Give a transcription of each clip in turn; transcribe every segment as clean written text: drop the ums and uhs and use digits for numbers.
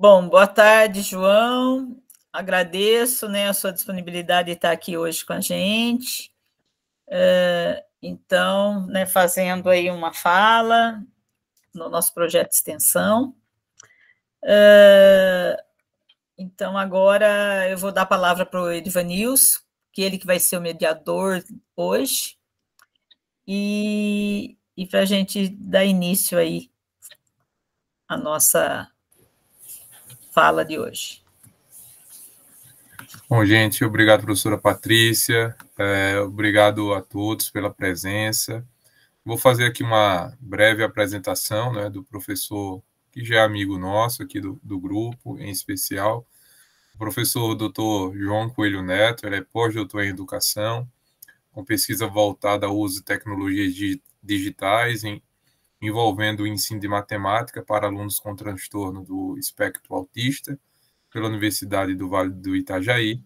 Bom, boa tarde, João. Agradeço, né, a sua disponibilidade de estar aqui hoje com a gente. Então, né, fazendo aí uma fala no nosso projeto de extensão. Então, agora eu vou dar a palavra para o Edivanilson, que ele que vai ser o mediador hoje, e para a gente dar início aí à nossa fala de hoje. Bom, gente, obrigado, professora Patrícia, obrigado a todos pela presença. Vou fazer aqui uma breve apresentação, né, do professor que já é amigo nosso aqui do grupo, em especial, o professor Dr. João Coelho Neto. Ele é pós-doutor em educação, com pesquisa voltada ao uso de tecnologias digitais envolvendo o ensino de matemática para alunos com transtorno do espectro autista, pela Universidade do Vale do Itajaí.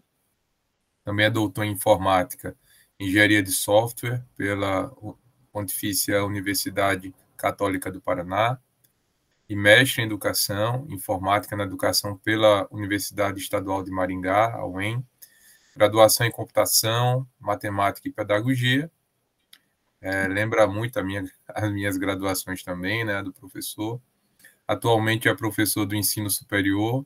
Também é doutor em informática, engenharia de software pela Pontifícia Universidade Católica do Paraná, e mestre em educação, informática na educação pela Universidade Estadual de Maringá, a UEM, graduação em computação, matemática e pedagogia. Lembra muito as minhas graduações também, né, do professor. Atualmente é professor do ensino superior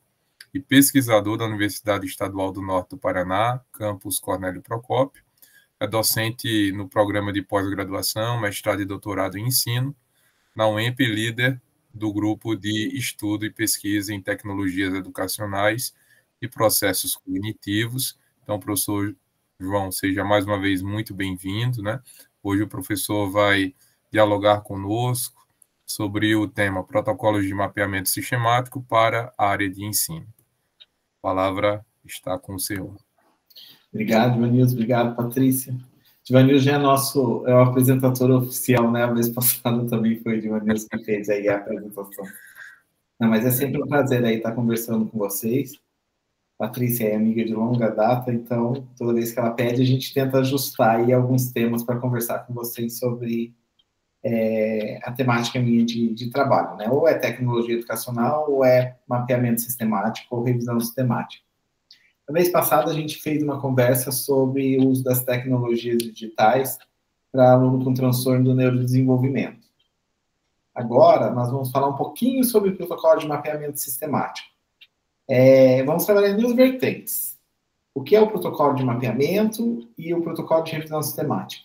e pesquisador da Universidade Estadual do Norte do Paraná, campus Cornélio Procópio. É docente no programa de pós-graduação, mestrado e doutorado em ensino, na UEMP, líder do grupo de estudo e pesquisa em tecnologias educacionais e processos cognitivos. Então, professor João, seja mais uma vez muito bem-vindo, né? Hoje o professor vai dialogar conosco sobre o tema protocolos de mapeamento sistemático para a área de ensino. A palavra está com o senhor. Obrigado, Divanilson. Obrigado, Patrícia. Divanilson já é o apresentador oficial, né? A vez passada também foi o Divanilson que fez aí a apresentação. Não, mas é sempre um prazer aí estar conversando com vocês. Patrícia é amiga de longa data, então toda vez que ela pede, a gente tenta ajustar aí alguns temas para conversar com vocês sobre a temática minha de trabalho, né? Ou é tecnologia educacional, ou é mapeamento sistemático, ou revisão sistemática. Na vez passada, a gente fez uma conversa sobre o uso das tecnologias digitais para aluno com transtorno do neurodesenvolvimento. Agora, nós vamos falar um pouquinho sobre o protocolo de mapeamento sistemático. Vamos trabalhar em duas vertentes. O que é o protocolo de mapeamento e o protocolo de revisão sistemática.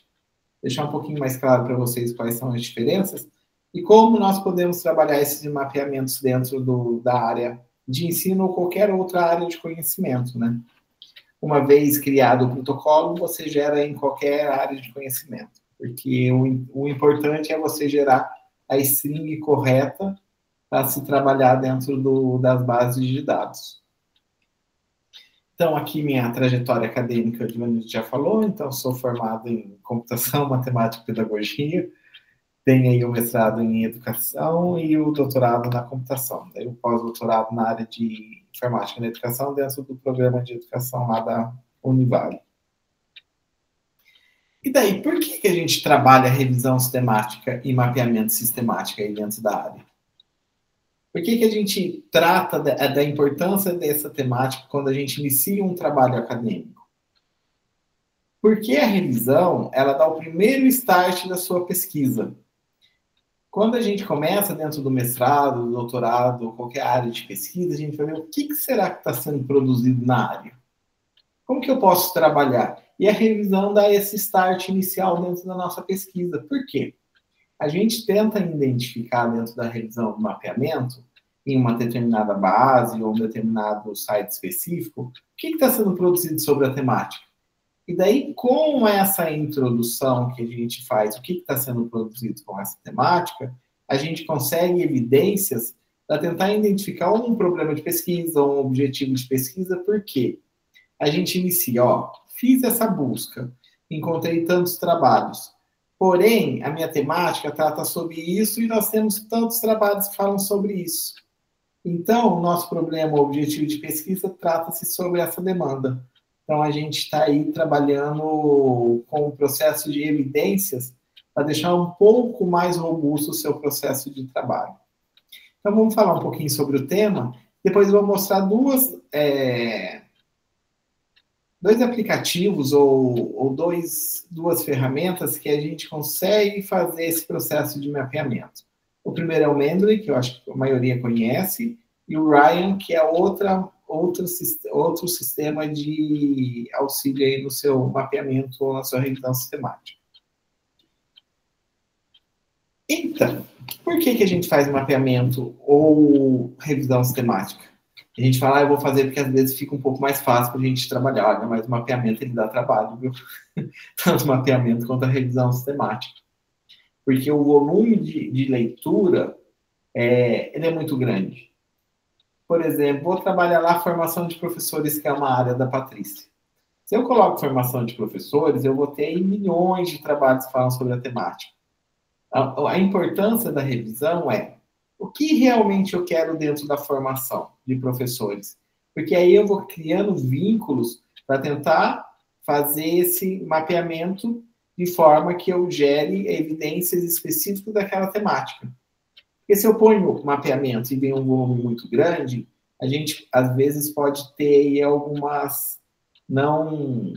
Deixar um pouquinho mais claro para vocês quais são as diferenças e como nós podemos trabalhar esses mapeamentos dentro da área de ensino ou qualquer outra área de conhecimento, né? Uma vez criado o protocolo, você gera em qualquer área de conhecimento, porque o importante é você gerar a string correta para se trabalhar dentro das bases de dados. Então, aqui minha trajetória acadêmica, o Divanilson já falou, então sou formado em computação, matemática e pedagogia, tenho aí o mestrado em educação e o doutorado na computação. Daí o pós-doutorado na área de informática na educação, dentro do programa de educação lá da Univale. E daí, por que a gente trabalha revisão sistemática e mapeamento sistemático aí dentro da área? Por que a gente trata da importância dessa temática quando a gente inicia um trabalho acadêmico? Porque a revisão, ela dá o primeiro start da sua pesquisa. Quando a gente começa dentro do mestrado, do doutorado, qualquer área de pesquisa, a gente vai ver o que será que está sendo produzido na área. Como que eu posso trabalhar? E a revisão dá esse start inicial dentro da nossa pesquisa. Por quê? A gente tenta identificar dentro da revisão do mapeamento, em uma determinada base ou um determinado site específico, o que está sendo produzido sobre a temática. E daí, com essa introdução que a gente faz, o que está sendo produzido com essa temática, a gente consegue evidências para tentar identificar um problema de pesquisa, um objetivo de pesquisa, por quê? A gente inicia, fiz essa busca, encontrei tantos trabalhos, porém, a minha temática trata sobre isso e nós temos tantos trabalhos que falam sobre isso. Então, o nosso problema, o objetivo de pesquisa, trata-se sobre essa demanda. Então, a gente está aí trabalhando com o processo de evidências para deixar um pouco mais robusto o seu processo de trabalho. Então, vamos falar um pouquinho sobre o tema Depois eu vou mostrar dois aplicativos ou duas ferramentas que a gente consegue fazer esse processo de mapeamento. O primeiro é o Mendeley, que eu acho que a maioria conhece, e o Ryan, que é outro sistema de auxílio aí no seu mapeamento ou na sua revisão sistemática. Então, por que a gente faz mapeamento ou revisão sistemática? A gente fala, eu vou fazer porque às vezes fica um pouco mais fácil para a gente trabalhar, olha, mas o mapeamento ele dá trabalho, viu? Tanto o mapeamento quanto a revisão sistemática. Porque o volume de leitura, ele é muito grande. Por exemplo, vou trabalhar lá a formação de professores, que é uma área da Patrícia. Se eu coloco formação de professores, eu vou ter aí milhões de trabalhos que falam sobre a temática. A importância da revisão é o que realmente eu quero dentro da formação de professores. Porque aí eu vou criando vínculos para tentar fazer esse mapeamento de forma que eu gere evidências específicas daquela temática. Porque se eu ponho mapeamento e vem um volume muito grande, a gente, às vezes, pode ter aí algumas não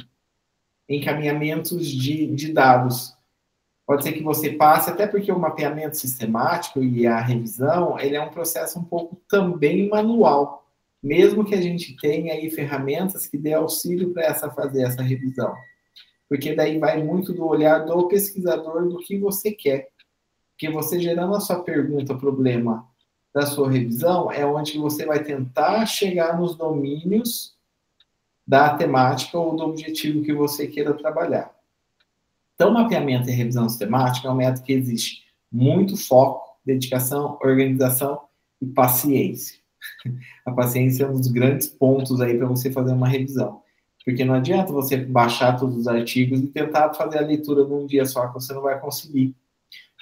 encaminhamentos de dados. Pode ser que você passe, até porque o mapeamento sistemático e a revisão, ele é um processo um pouco também manual, mesmo que a gente tenha aí ferramentas que dê auxílio para fazer essa revisão. Porque daí vai muito do olhar do pesquisador do que você quer. Porque você gerando a sua pergunta, problema da sua revisão, é onde você vai tentar chegar nos domínios da temática ou do objetivo que você queira trabalhar. Então, mapeamento e revisão sistemática é um método que existe muito foco, dedicação, organização e paciência. A paciência é um dos grandes pontos aí para você fazer uma revisão. Porque não adianta você baixar todos os artigos e tentar fazer a leitura num dia só, que você não vai conseguir.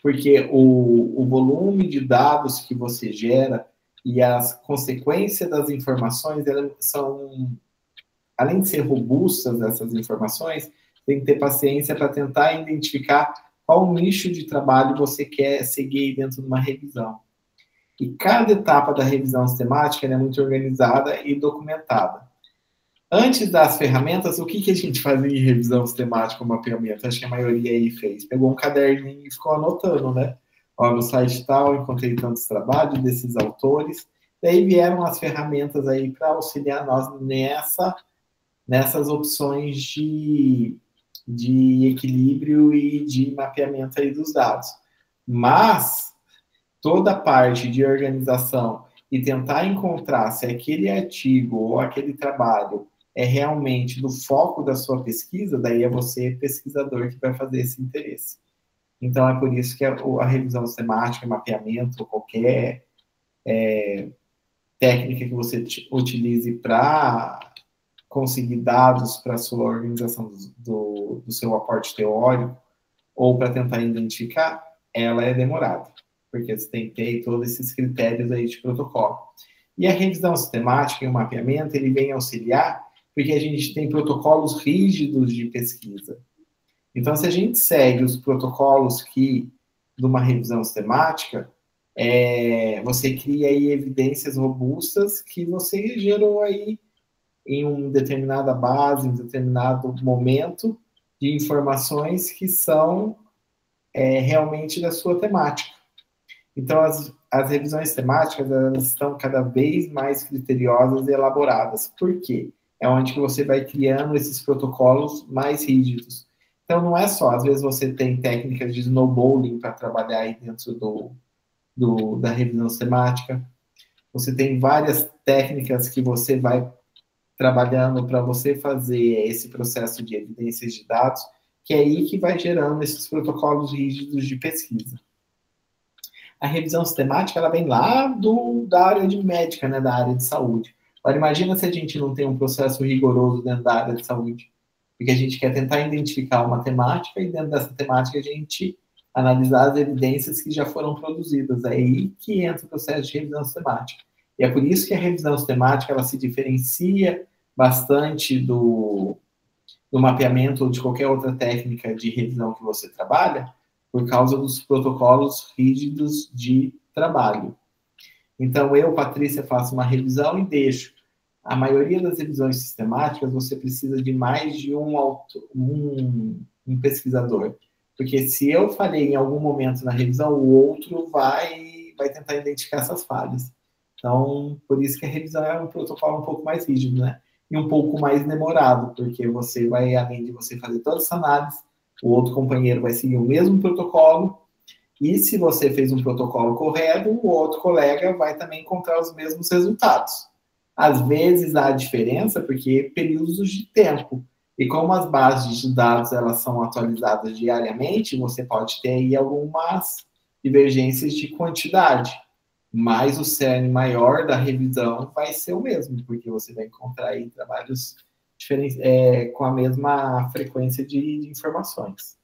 Porque o volume de dados que você gera e as consequências das informações, elas são, além de ser robustas, essas informações, tem que ter paciência para tentar identificar qual nicho de trabalho você quer seguir dentro de uma revisão. E cada etapa da revisão sistemática é muito organizada e documentada. Antes das ferramentas, o que a gente fazia em revisão sistemática, mapeamento? Acho que a maioria aí fez. Pegou um caderninho e ficou anotando, né? Ó, no site tal, encontrei tantos trabalhos desses autores. Daí vieram as ferramentas aí para auxiliar nós nessas opções de equilíbrio e de mapeamento aí dos dados. Mas toda a parte de organização e tentar encontrar se aquele artigo ou aquele trabalho é realmente do foco da sua pesquisa, daí é você, pesquisador, que vai fazer esse interesse. Então, é por isso que a revisão sistemática, mapeamento, qualquer técnica que você utilize para conseguir dados para a sua organização do seu aporte teórico ou para tentar identificar, ela é demorada, porque você tem que ter todos esses critérios aí de protocolo. E a revisão sistemática e o mapeamento, ele vem auxiliar porque a gente tem protocolos rígidos de pesquisa. Então, se a gente segue os protocolos de uma revisão sistemática, você cria aí evidências robustas que você gerou aí em uma determinada base, em um determinado momento, de informações que são realmente da sua temática. Então, as revisões temáticas, elas estão cada vez mais criteriosas e elaboradas. Por quê? É onde que você vai criando esses protocolos mais rígidos. Então, não é só, às vezes você tem técnicas de snowballing para trabalhar aí dentro da revisão sistemática. Você tem várias técnicas que você vai trabalhando para você fazer esse processo de evidências de dados, que é aí que vai gerando esses protocolos rígidos de pesquisa. A revisão sistemática, ela vem lá da área de médica, né, da área de saúde. Agora, imagina se a gente não tem um processo rigoroso dentro da área de saúde, porque a gente quer tentar identificar uma temática e dentro dessa temática a gente analisar as evidências que já foram produzidas. É aí que entra o processo de revisão sistemática. E é por isso que a revisão sistemática, ela se diferencia bastante do mapeamento ou de qualquer outra técnica de revisão que você trabalha, por causa dos protocolos rígidos de trabalho. Então, eu, Patrícia, faço uma revisão e deixo. A maioria das revisões sistemáticas, você precisa de mais de um pesquisador. Porque se eu falhei em algum momento na revisão, o outro vai tentar identificar essas falhas. Então, por isso que a revisão é um protocolo um pouco mais rígido, né? E um pouco mais demorado, porque você vai, além de você fazer toda essa análise, o outro companheiro vai seguir o mesmo protocolo, e se você fez um protocolo correto, o outro colega vai também encontrar os mesmos resultados. Às vezes há diferença, porque períodos de tempo. E como as bases de dados elas são atualizadas diariamente, você pode ter aí algumas divergências de quantidade. Mas o cerne maior da revisão vai ser o mesmo, porque você vai encontrar aí trabalhos diferentes, com a mesma frequência de informações.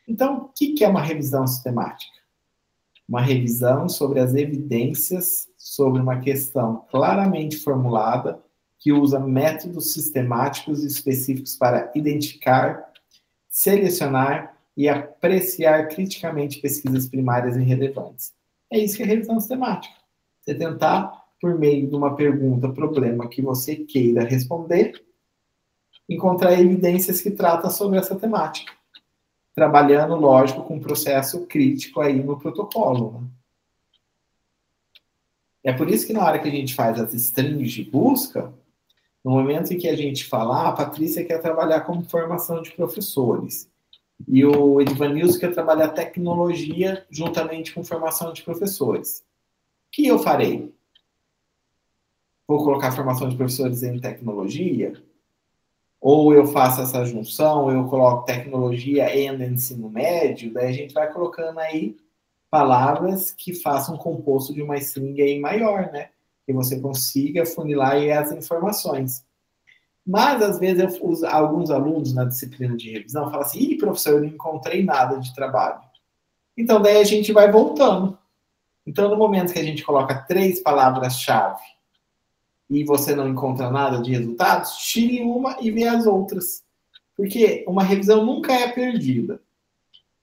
Então, o que é uma revisão sistemática? Uma revisão sobre as evidências sobre uma questão claramente formulada, que usa métodos sistemáticos específicos para identificar, selecionar e apreciar criticamente pesquisas primárias e relevantes. É isso que é revisão sistemática. Você tentar, por meio de uma pergunta, problema que você queira responder, encontrar evidências que tratam sobre essa temática. Trabalhando, lógico, com um processo crítico aí no protocolo. Né? É por isso que na hora que a gente faz as strings de busca, no momento em que a gente fala, a Patrícia quer trabalhar como formação de professores, e o Edvanilson quer trabalhar tecnologia juntamente com formação de professores. O que eu farei? Vou colocar formação de professores em tecnologia? Ou eu faço essa junção, eu coloco tecnologia e ensino médio, daí a gente vai colocando aí palavras que façam um composto de uma string aí maior, né? Que você consiga funilar aí as informações. Mas, às vezes, alguns alunos na disciplina de revisão falam assim, ih, professor, eu não encontrei nada de trabalho. Então, daí a gente vai voltando. Então, no momento que a gente coloca 3 palavras-chave e você não encontra nada de resultados, tire uma e vê as outras. Porque uma revisão nunca é perdida.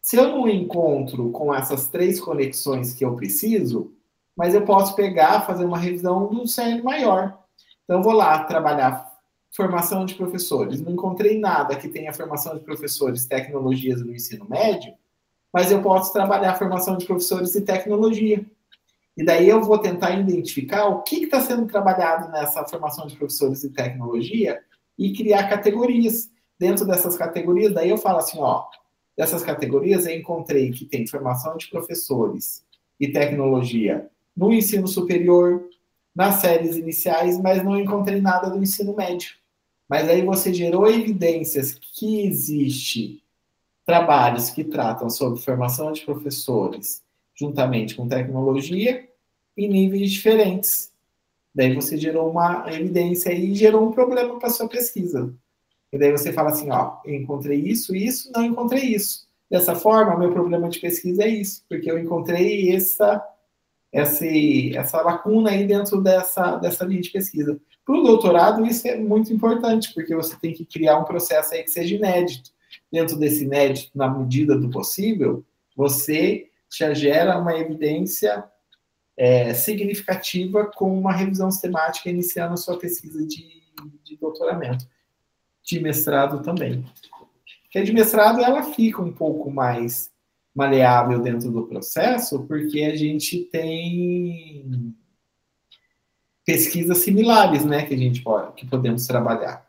Se eu não encontro com essas 3 conexões que eu preciso, mas eu posso pegar, fazer uma revisão do cerne maior. Então, eu vou lá trabalhar formação de professores. Não encontrei nada que tenha formação de professores, tecnologias no ensino médio, mas eu posso trabalhar formação de professores e tecnologia. E daí eu vou tentar identificar o que está sendo trabalhado nessa formação de professores e tecnologia e criar categorias. Dentro dessas categorias, daí eu falo assim, ó, dessas categorias eu encontrei que tem formação de professores e tecnologia no ensino superior, nas séries iniciais, mas não encontrei nada do ensino médio. Mas aí você gerou evidências que existe trabalhos que tratam sobre formação de professores juntamente com tecnologia em níveis diferentes. Daí você gerou uma evidência e gerou um problema para a sua pesquisa. E daí você fala assim, ó, eu encontrei isso, não encontrei isso. Dessa forma, meu problema de pesquisa é isso, porque eu encontrei essa lacuna aí dentro dessa linha de pesquisa. Para o doutorado, isso é muito importante, porque você tem que criar um processo aí que seja inédito. Dentro desse inédito, na medida do possível, você já gera uma evidência significativa com uma revisão sistemática iniciando a sua pesquisa de doutoramento. De mestrado também. Porque a de mestrado, ela fica um pouco mais maleável dentro do processo, porque a gente tem pesquisas similares, né, que podemos trabalhar.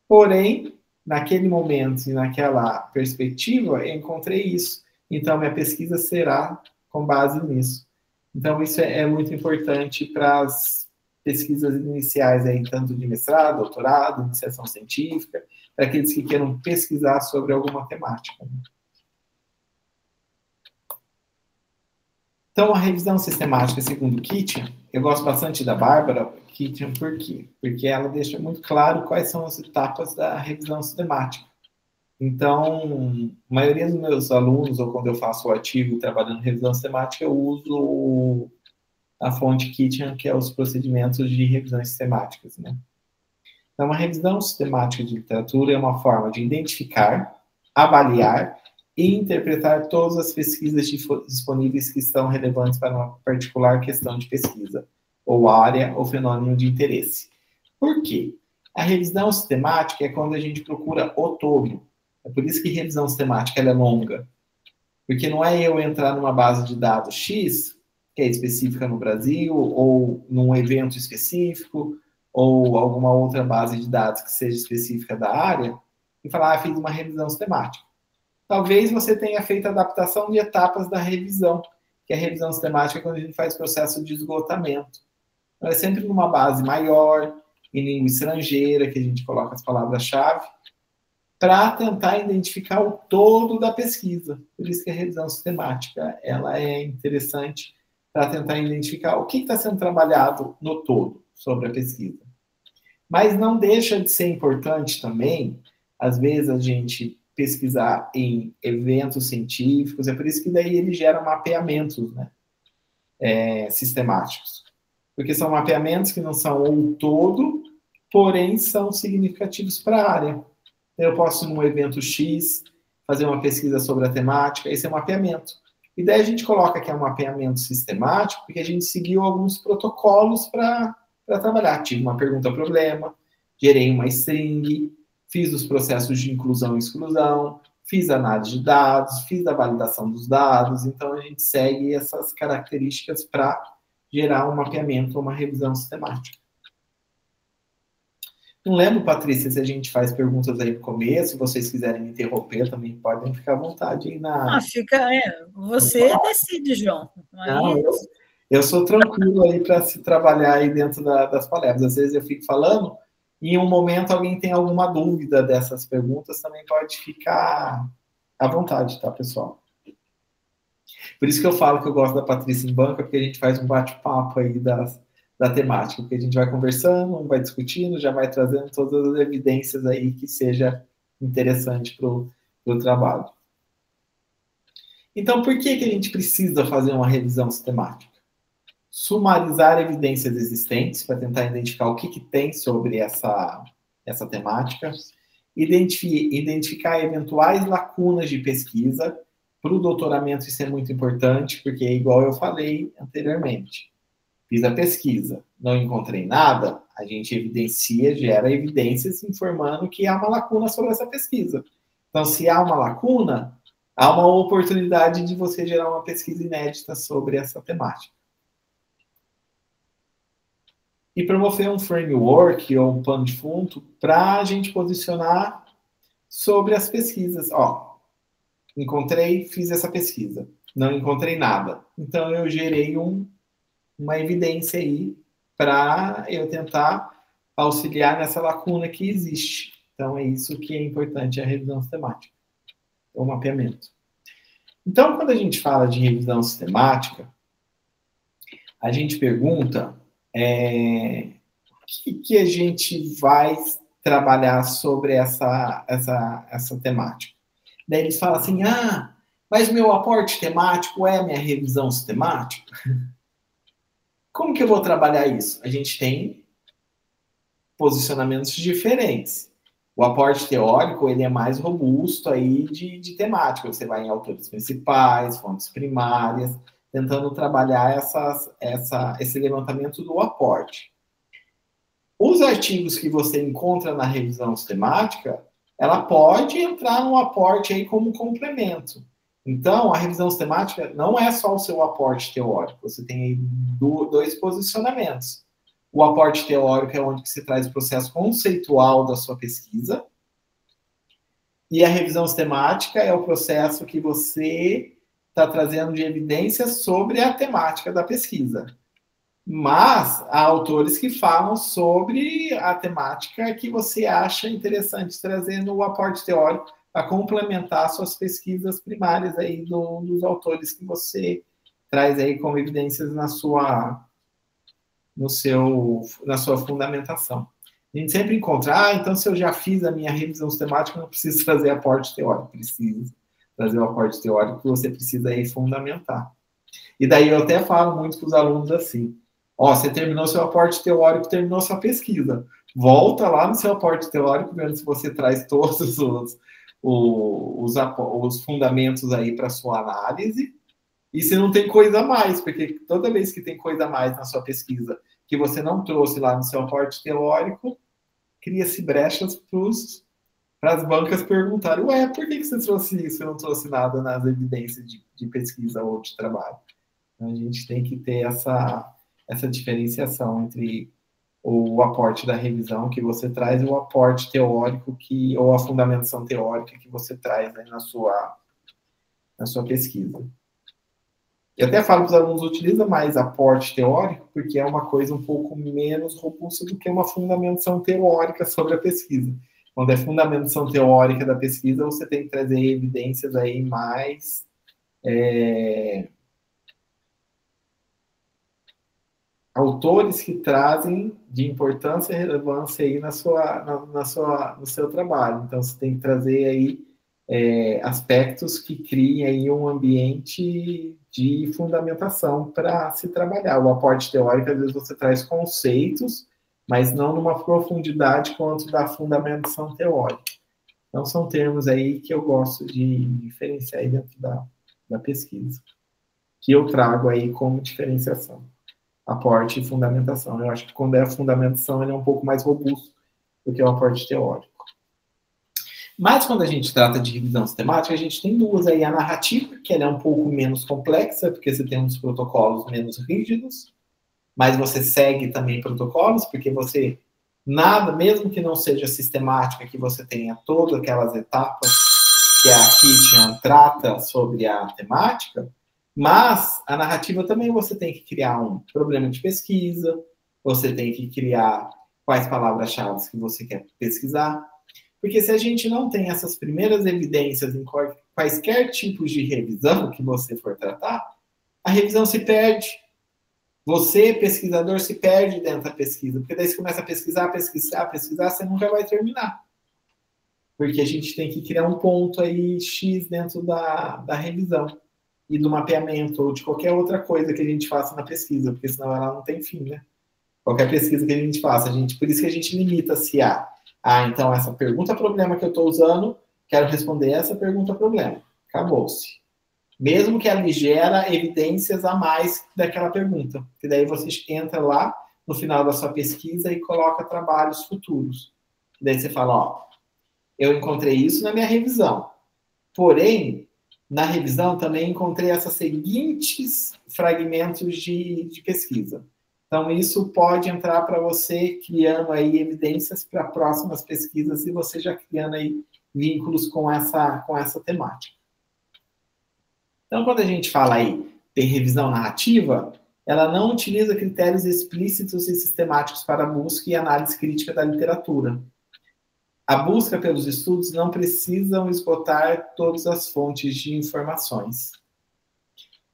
Porém, naquele momento e naquela perspectiva, eu encontrei isso. Então, minha pesquisa será com base nisso. Então, isso é muito importante para as pesquisas iniciais, aí, tanto de mestrado, doutorado, iniciação científica, para aqueles que queiram pesquisar sobre alguma temática. Então, a revisão sistemática segundo Kittian, eu gosto bastante da Bárbara Kittian, por quê? Porque ela deixa muito claro quais são as etapas da revisão sistemática. Então, a maioria dos meus alunos, ou quando eu faço o artigo trabalhando em revisão sistemática, eu uso a fonte Kittian, que é os procedimentos de revisões sistemáticas, né? Então, uma revisão sistemática de literatura é uma forma de identificar, avaliar e interpretar todas as pesquisas disponíveis que estão relevantes para uma particular questão de pesquisa, ou área ou fenômeno de interesse. Por quê? A revisão sistemática é quando a gente procura o todo. É por isso que revisão sistemática ela é longa. Porque não é eu entrar numa base de dados X, que é específica no Brasil, ou num evento específico, ou alguma outra base de dados que seja específica da área, e falar, fiz uma revisão sistemática. Talvez você tenha feito a adaptação de etapas da revisão, que a revisão sistemática é quando a gente faz processo de esgotamento. Então, é sempre numa base maior, em língua estrangeira, que a gente coloca as palavras-chave, para tentar identificar o todo da pesquisa. Por isso que a revisão sistemática ela é interessante para tentar identificar o que está sendo trabalhado no todo sobre a pesquisa. Mas não deixa de ser importante também, às vezes, a gente pesquisar em eventos científicos, é por isso que daí ele gera mapeamentos, né, sistemáticos. Porque são mapeamentos que não são o todo, porém são significativos para a área. Eu posso, num evento X, fazer uma pesquisa sobre a temática, esse é um mapeamento. E daí a gente coloca que é um mapeamento sistemático, porque a gente seguiu alguns protocolos para trabalhar. Tive uma pergunta-problema, gerei uma string, fiz os processos de inclusão e exclusão, fiz análise de dados, fiz a validação dos dados, então a gente segue essas características para gerar um mapeamento ou uma revisão sistemática. Não lembro, Patrícia, se a gente faz perguntas aí no começo, se vocês quiserem me interromper, também podem ficar à vontade aí na... Você decide, João. Não, eu sou tranquilo aí para se trabalhar aí dentro das palestras. Às vezes eu fico falando, e em um momento alguém tem alguma dúvida dessas perguntas, também pode ficar à vontade, tá, pessoal? Por isso que eu falo que eu gosto da Patrícia em banca, porque a gente faz um bate-papo aí da temática, porque a gente vai conversando, vai discutindo, já vai trazendo todas as evidências aí que seja interessante para o trabalho. Então, por que a gente precisa fazer uma revisão sistemática? Sumarizar evidências existentes, para tentar identificar o que tem sobre essa temática, identificar eventuais lacunas de pesquisa. Para o doutoramento isso é muito importante, porque é igual eu falei anteriormente. Fiz a pesquisa, não encontrei nada, a gente gera evidências informando que há uma lacuna sobre essa pesquisa. Então, se há uma lacuna, há uma oportunidade de você gerar uma pesquisa inédita sobre essa temática. E promover um framework ou um pano de fundo para a gente posicionar sobre as pesquisas. Ó, encontrei, fiz essa pesquisa. Não encontrei nada. Então, eu gerei uma evidência aí para eu tentar auxiliar nessa lacuna que existe. Então, é isso que é importante, a revisão sistemática, o mapeamento. Então, quando a gente fala de revisão sistemática, a gente pergunta o que a gente vai trabalhar sobre essa temática. Daí eles falam assim, mas meu aporte temático é a minha revisão sistemática? Como que eu vou trabalhar isso? A gente tem posicionamentos diferentes. O aporte teórico, ele é mais robusto aí de temática. Você vai em autores principais, fontes primárias, tentando trabalhar esse levantamento do aporte. Os artigos que você encontra na revisão sistemática, ela pode entrar no aporte aí como complemento. Então, a revisão sistemática não é só o seu aporte teórico. Você tem aí dois posicionamentos. O aporte teórico é onde você traz o processo conceitual da sua pesquisa. E a revisão sistemática é o processo que você está trazendo de evidências sobre a temática da pesquisa. Mas há autores que falam sobre a temática que você acha interessante trazer no aporte teórico para complementar suas pesquisas primárias aí dos autores que você traz aí como evidências na sua fundamentação. A gente sempre encontra, então se eu já fiz a minha revisão sistemática, eu não preciso trazer aporte teórico, preciso trazer o aporte teórico que você precisa aí fundamentar. E daí eu até falo muito para os alunos assim, você terminou seu aporte teórico, terminou sua pesquisa. Volta lá no seu aporte teórico, vendo se você traz todos os fundamentos aí para sua análise, e se não tem coisa a mais, porque toda vez que tem coisa a mais na sua pesquisa que você não trouxe lá no seu aporte teórico, cria-se brechas para as bancas perguntarem, ué, por que você trouxe isso e não trouxe nada nas evidências de pesquisa ou de trabalho? Então, a gente tem que ter essa diferenciação entre o aporte da revisão que você traz e o aporte teórico ou a fundamentação teórica que você traz aí na sua pesquisa. Eu até falo para os alunos, utiliza mais aporte teórico, porque é uma coisa um pouco menos robusta do que uma fundamentação teórica sobre a pesquisa. Quando é fundamentação teórica da pesquisa, você tem que trazer evidências aí mais autores que trazem de importância e relevância aí no seu trabalho. Então, você tem que trazer aí aspectos que criem aí um ambiente de fundamentação para se trabalhar. O aporte teórico, às vezes, você traz conceitos, mas não numa profundidade quanto da fundamentação teórica. Então, são termos aí que eu gosto de diferenciar aí dentro da pesquisa, que eu trago aí como diferenciação. Aporte e fundamentação. Eu acho que quando é a fundamentação, ele é um pouco mais robusto do que o aporte teórico. Mas quando a gente trata de revisão sistemática, a gente tem duas aí. A narrativa, que ela é um pouco menos complexa, porque você tem uns protocolos menos rígidos, mas você segue também protocolos, porque você, mesmo que não seja sistemática, que você tenha todas aquelas etapas que a Kitchen trata sobre a temática, mas a narrativa também você tem que criar um problema de pesquisa, você tem que criar quais palavras-chave que você quer pesquisar, porque se a gente não tem essas primeiras evidências em quaisquer tipos de revisão que você for tratar, a revisão se perde. Você, pesquisador, se perde dentro da pesquisa, porque daí você começa a pesquisar, você nunca vai terminar. Porque a gente tem que criar um ponto aí X dentro da revisão e do mapeamento, ou de qualquer outra coisa que a gente faça na pesquisa, porque senão ela não tem fim, né? Qualquer pesquisa que a gente faça, por isso que a gente limita-se então essa pergunta-problema que eu estou usando, quero responder essa pergunta-problema. Acabou-se. Mesmo que ela gera evidências a mais daquela pergunta, que daí você entra lá no final da sua pesquisa e coloca trabalhos futuros. Daí você fala, eu encontrei isso na minha revisão, porém, na revisão também encontrei esses seguintes fragmentos de pesquisa. Então, isso pode entrar para você criando aí evidências para próximas pesquisas e você já criando aí vínculos com essa temática. Então, quando a gente fala aí de revisão narrativa, ela não utiliza critérios explícitos e sistemáticos para a busca e análise crítica da literatura. A busca pelos estudos não precisam esgotar todas as fontes de informações.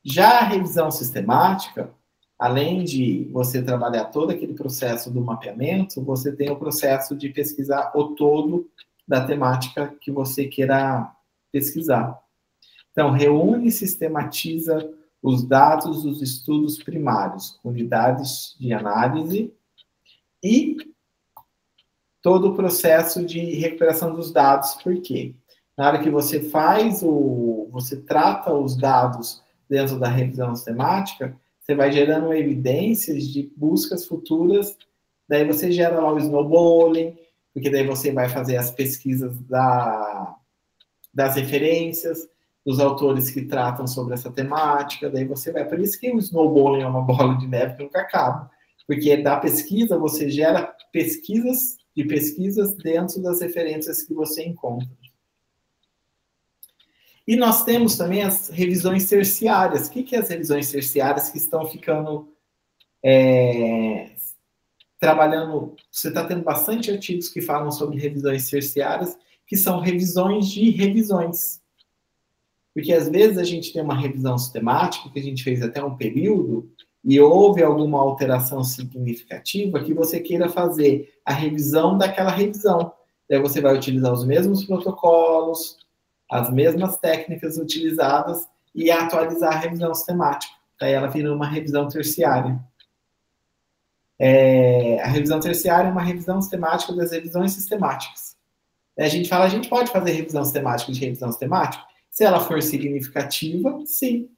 Já a revisão sistemática, além de você trabalhar todo aquele processo do mapeamento, você tem o processo de pesquisar o todo da temática que você queira pesquisar. Então, reúne e sistematiza os dados dos estudos primários, unidades de análise e todo o processo de recuperação dos dados. Por quê? Na hora que você você trata os dados dentro da revisão sistemática, você vai gerando evidências de buscas futuras, daí você gera lá o snowballing, porque daí você vai fazer as pesquisas das referências, dos autores que tratam sobre essa temática, daí você vai... Por isso que o snowballing é uma bola de neve que nunca acaba, porque da pesquisa você gera pesquisas dentro das referências que você encontra. E nós temos também as revisões terciárias. O que é as revisões terciárias que estão ficando trabalhando? Você está tendo bastante artigos que falam sobre revisões terciárias, que são revisões de revisões. Porque às vezes a gente tem uma revisão sistemática que a gente fez até um período e houve alguma alteração significativa que você queira fazer a revisão daquela revisão. Daí você vai utilizar os mesmos protocolos, as mesmas técnicas utilizadas e atualizar a revisão sistemática. Daí ela vira uma revisão terciária. A revisão terciária é uma revisão sistemática das revisões sistemáticas. A gente fala, a gente pode fazer revisão sistemática de revisão sistemática? Se ela for significativa, sim.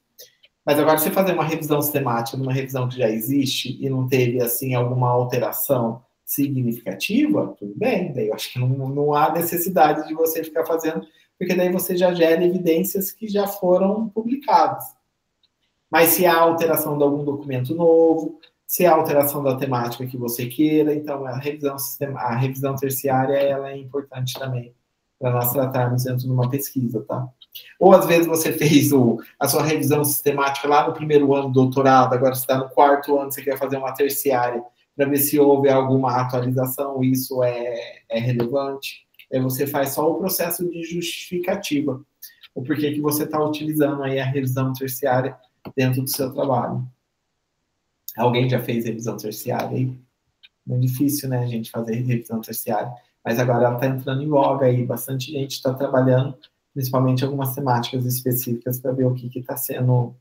Mas agora, você fazer uma revisão sistemática numa revisão que já existe e não teve, assim, alguma alteração significativa, tudo bem. Daí eu acho que não há necessidade de você ficar fazendo, porque daí você já gera evidências que já foram publicadas. Mas se há alteração de algum documento novo, se há alteração da temática que você queira, então a revisão terciária ela é importante também para nós tratarmos dentro de uma pesquisa, tá? Ou às vezes você fez a sua revisão sistemática lá no primeiro ano do doutorado, agora você está no quarto ano, você quer fazer uma terciária para ver se houve alguma atualização, isso é relevante. Aí você faz só o processo de justificativa, o porquê que você está utilizando aí a revisão terciária dentro do seu trabalho. Alguém já fez revisão terciária aí? Muito difícil, né, a gente fazer revisão terciária. Mas agora ela está entrando em voga aí, bastante gente está trabalhando, principalmente algumas temáticas específicas para ver o que está sendo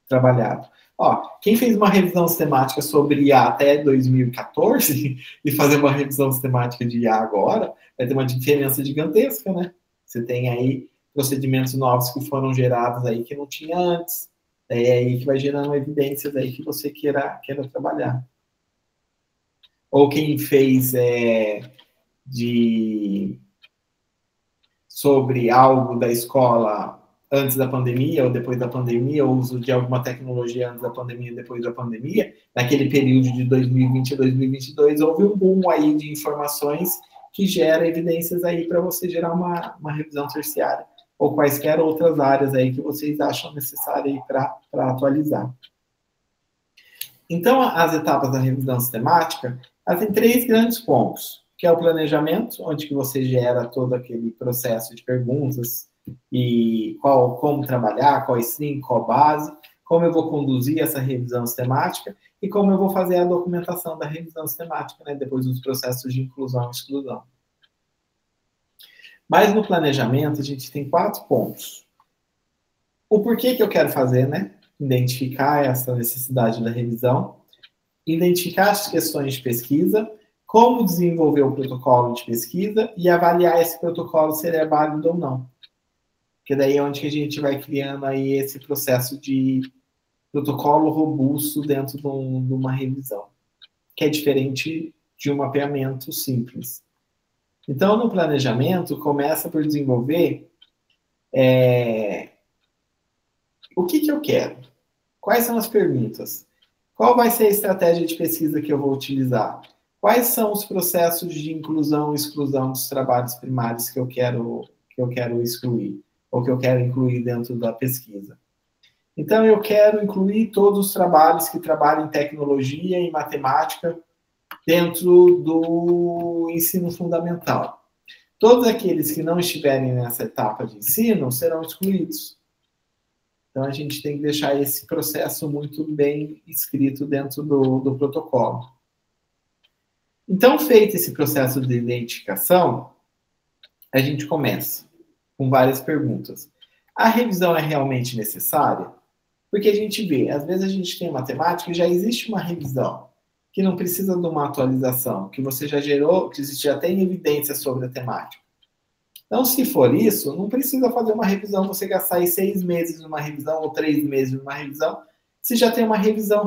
trabalhado. Ó, quem fez uma revisão sistemática sobre IA até 2014 e fazer uma revisão sistemática de IA agora, vai ter uma diferença gigantesca, né? Você tem aí procedimentos novos que foram gerados aí que não tinha antes. É aí que vai gerando evidências aí que você queira trabalhar. Ou quem fez sobre algo da escola antes da pandemia ou depois da pandemia, ou uso de alguma tecnologia antes da pandemia e depois da pandemia, naquele período de 2020 a 2022, houve um boom aí de informações que gera evidências aí para você gerar uma revisão terciária, ou quaisquer outras áreas aí que vocês acham necessário para atualizar. Então, as etapas da revisão sistemática, elas têm 3 grandes pontos, que é o planejamento, onde que você gera todo aquele processo de perguntas, e como trabalhar, qual string, qual base, como eu vou conduzir essa revisão sistemática, e como eu vou fazer a documentação da revisão sistemática, né, depois dos processos de inclusão e exclusão. Mas no planejamento, a gente tem 4 pontos. O porquê que eu quero fazer, né? Identificar essa necessidade da revisão, identificar as questões de pesquisa, como desenvolver o protocolo de pesquisa e avaliar esse protocolo se ele é válido ou não. Porque daí é onde que a gente vai criando aí esse processo de protocolo robusto dentro de uma revisão, que é diferente de um mapeamento simples. Então, no planejamento, começa por desenvolver o que eu quero? Quais são as perguntas? Qual vai ser a estratégia de pesquisa que eu vou utilizar? Quais são os processos de inclusão e exclusão dos trabalhos primários que eu quero excluir, ou que eu quero incluir dentro da pesquisa? Então, eu quero incluir todos os trabalhos que trabalham em tecnologia e matemática dentro do ensino fundamental. Todos aqueles que não estiverem nessa etapa de ensino serão excluídos. Então, a gente tem que deixar esse processo muito bem escrito dentro do protocolo. Então, feito esse processo de identificação, a gente começa com várias perguntas. A revisão é realmente necessária? Porque a gente vê, às vezes a gente tem matemática e já existe uma revisão, que não precisa de uma atualização, que você já gerou, que já tem evidência sobre a temática. Então, se for isso, não precisa fazer uma revisão, você gastar aí 6 meses numa revisão ou 3 meses numa revisão, se já tem uma revisão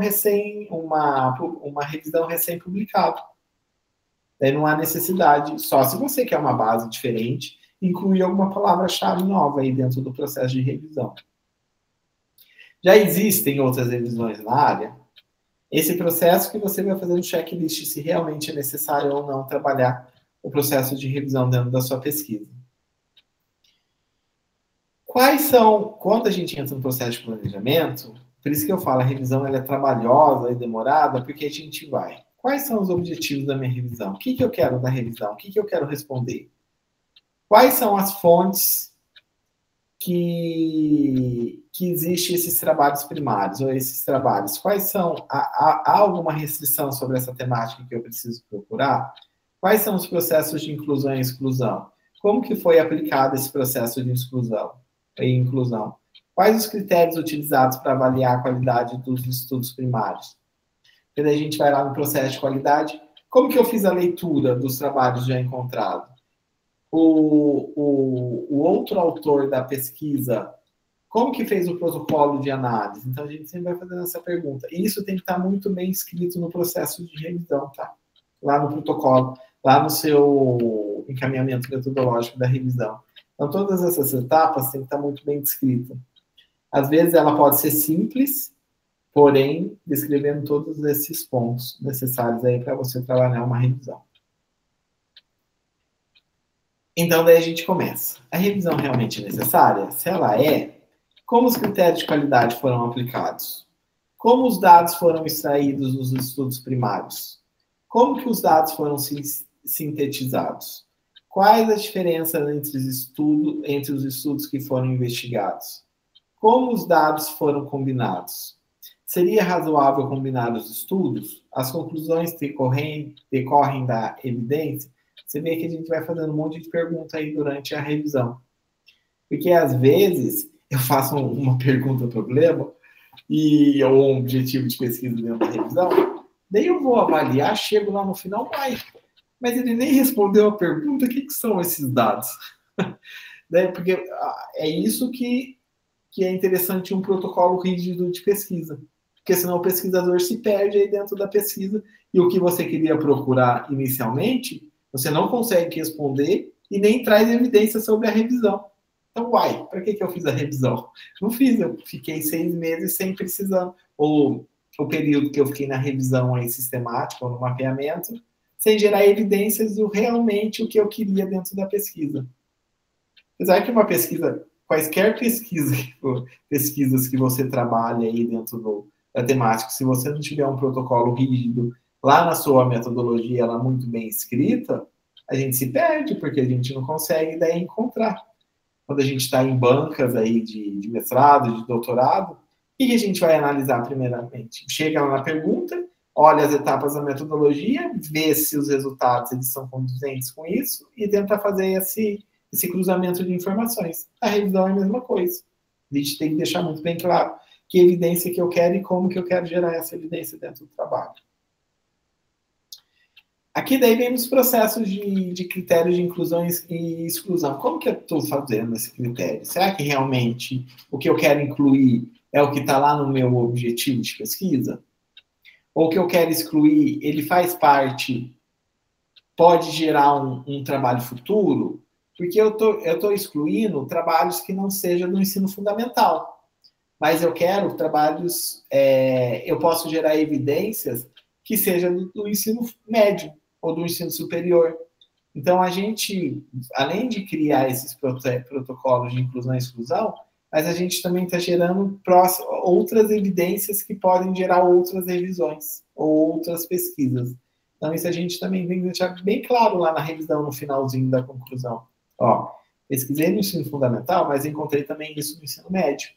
uma revisão recém-publicada. Daí não há necessidade, só se você quer uma base diferente, incluir alguma palavra-chave nova aí dentro do processo de revisão. Já existem outras revisões na área. Esse processo que você vai fazer um checklist se realmente é necessário ou não trabalhar o processo de revisão dentro da sua pesquisa. Quando a gente entra no processo de planejamento, por isso que eu falo, a revisão ela é trabalhosa e demorada, porque a gente vai. Quais são os objetivos da minha revisão? O que eu quero da revisão? O que eu quero responder? Quais são as fontes que existem esses trabalhos primários, ou esses trabalhos? Quais são? Há alguma restrição sobre essa temática que eu preciso procurar? Quais são os processos de inclusão e exclusão? Como que foi aplicado esse processo de exclusão e inclusão? Quais os critérios utilizados para avaliar a qualidade dos estudos primários? E daí a gente vai lá no processo de qualidade. Como que eu fiz a leitura dos trabalhos já encontrados? o outro autor da pesquisa, como que fez o protocolo de análise? Então, a gente sempre vai fazendo essa pergunta. E isso tem que estar muito bem escrito no processo de revisão, tá? Lá no protocolo, lá no seu encaminhamento metodológico da revisão. Então, todas essas etapas têm que estar muito bem descritas. Às vezes, ela pode ser simples, porém, descrevendo todos esses pontos necessários aí para você trabalhar uma revisão. Então, daí a gente começa. A revisão realmente é necessária? Se ela é, como os critérios de qualidade foram aplicados? Como os dados foram extraídos nos estudos primários? Como que os dados foram sintetizados? Quais as diferenças entre os estudos que foram investigados? Como os dados foram combinados? Seria razoável combinar os estudos? As conclusões decorrem da evidência? Você vê que a gente vai fazendo um monte de pergunta aí durante a revisão. Porque, às vezes, eu faço uma pergunta-problema ou um objetivo de pesquisa dentro da revisão, daí eu vou avaliar, chego lá no final, mas ele nem respondeu a pergunta, o que são esses dados? Daí, porque é isso que é interessante um protocolo rígido de pesquisa. Porque senão o pesquisador se perde aí dentro da pesquisa e o que você queria procurar inicialmente, você não consegue responder e nem traz evidência sobre a revisão. Então, para que eu fiz a revisão? Não fiz, eu fiquei 6 meses sem precisar, ou o período que eu fiquei na revisão aí sistemática, ou no mapeamento, sem gerar evidências do realmente o que eu queria dentro da pesquisa. Apesar que uma pesquisa, quaisquer pesquisas que você trabalha aí dentro da temática, se você não tiver um protocolo rígido, lá na sua metodologia, ela muito bem escrita, a gente se perde, porque a gente não consegue daí encontrar. Quando a gente está em bancas aí de mestrado, de doutorado, o que a gente vai analisar primeiramente? Chega lá na pergunta, olha as etapas da metodologia, vê se os resultados eles são condizentes com isso e tenta fazer esse cruzamento de informações. A revisão é a mesma coisa. A gente tem que deixar muito bem claro que evidência que eu quero e como que eu quero gerar essa evidência dentro do trabalho. Aqui daí vem os processos de critérios de inclusão e exclusão. Como que eu estou fazendo esse critério? Será que realmente o que eu quero incluir é o que está lá no meu objetivo de pesquisa? Ou o que eu quero excluir, ele faz parte, pode gerar um trabalho futuro? Porque eu tô excluindo trabalhos que não sejam do ensino fundamental. Mas eu quero trabalhos, eu posso gerar evidências que sejam do ensino médio ou do ensino superior. Então, a gente, além de criar esses protocolos de inclusão e exclusão, mas a gente também está gerando outras evidências que podem gerar outras revisões ou outras pesquisas. Então, isso a gente também tem que deixar bem claro lá na revisão, no finalzinho da conclusão. Pesquisei no ensino fundamental, mas encontrei também isso no ensino médio.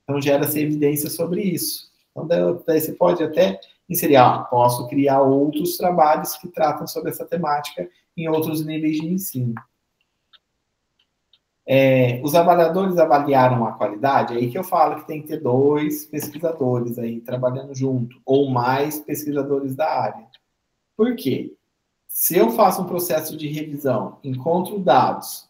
Então, gera-se evidência sobre isso. Então, daí você pode até inserir, posso criar outros trabalhos que tratam sobre essa temática em outros níveis de ensino. Os avaliadores avaliaram a qualidade, aí que eu falo que tem que ter 2 pesquisadores aí trabalhando junto, ou mais pesquisadores da área. Por quê? Se eu faço um processo de revisão, encontro dados,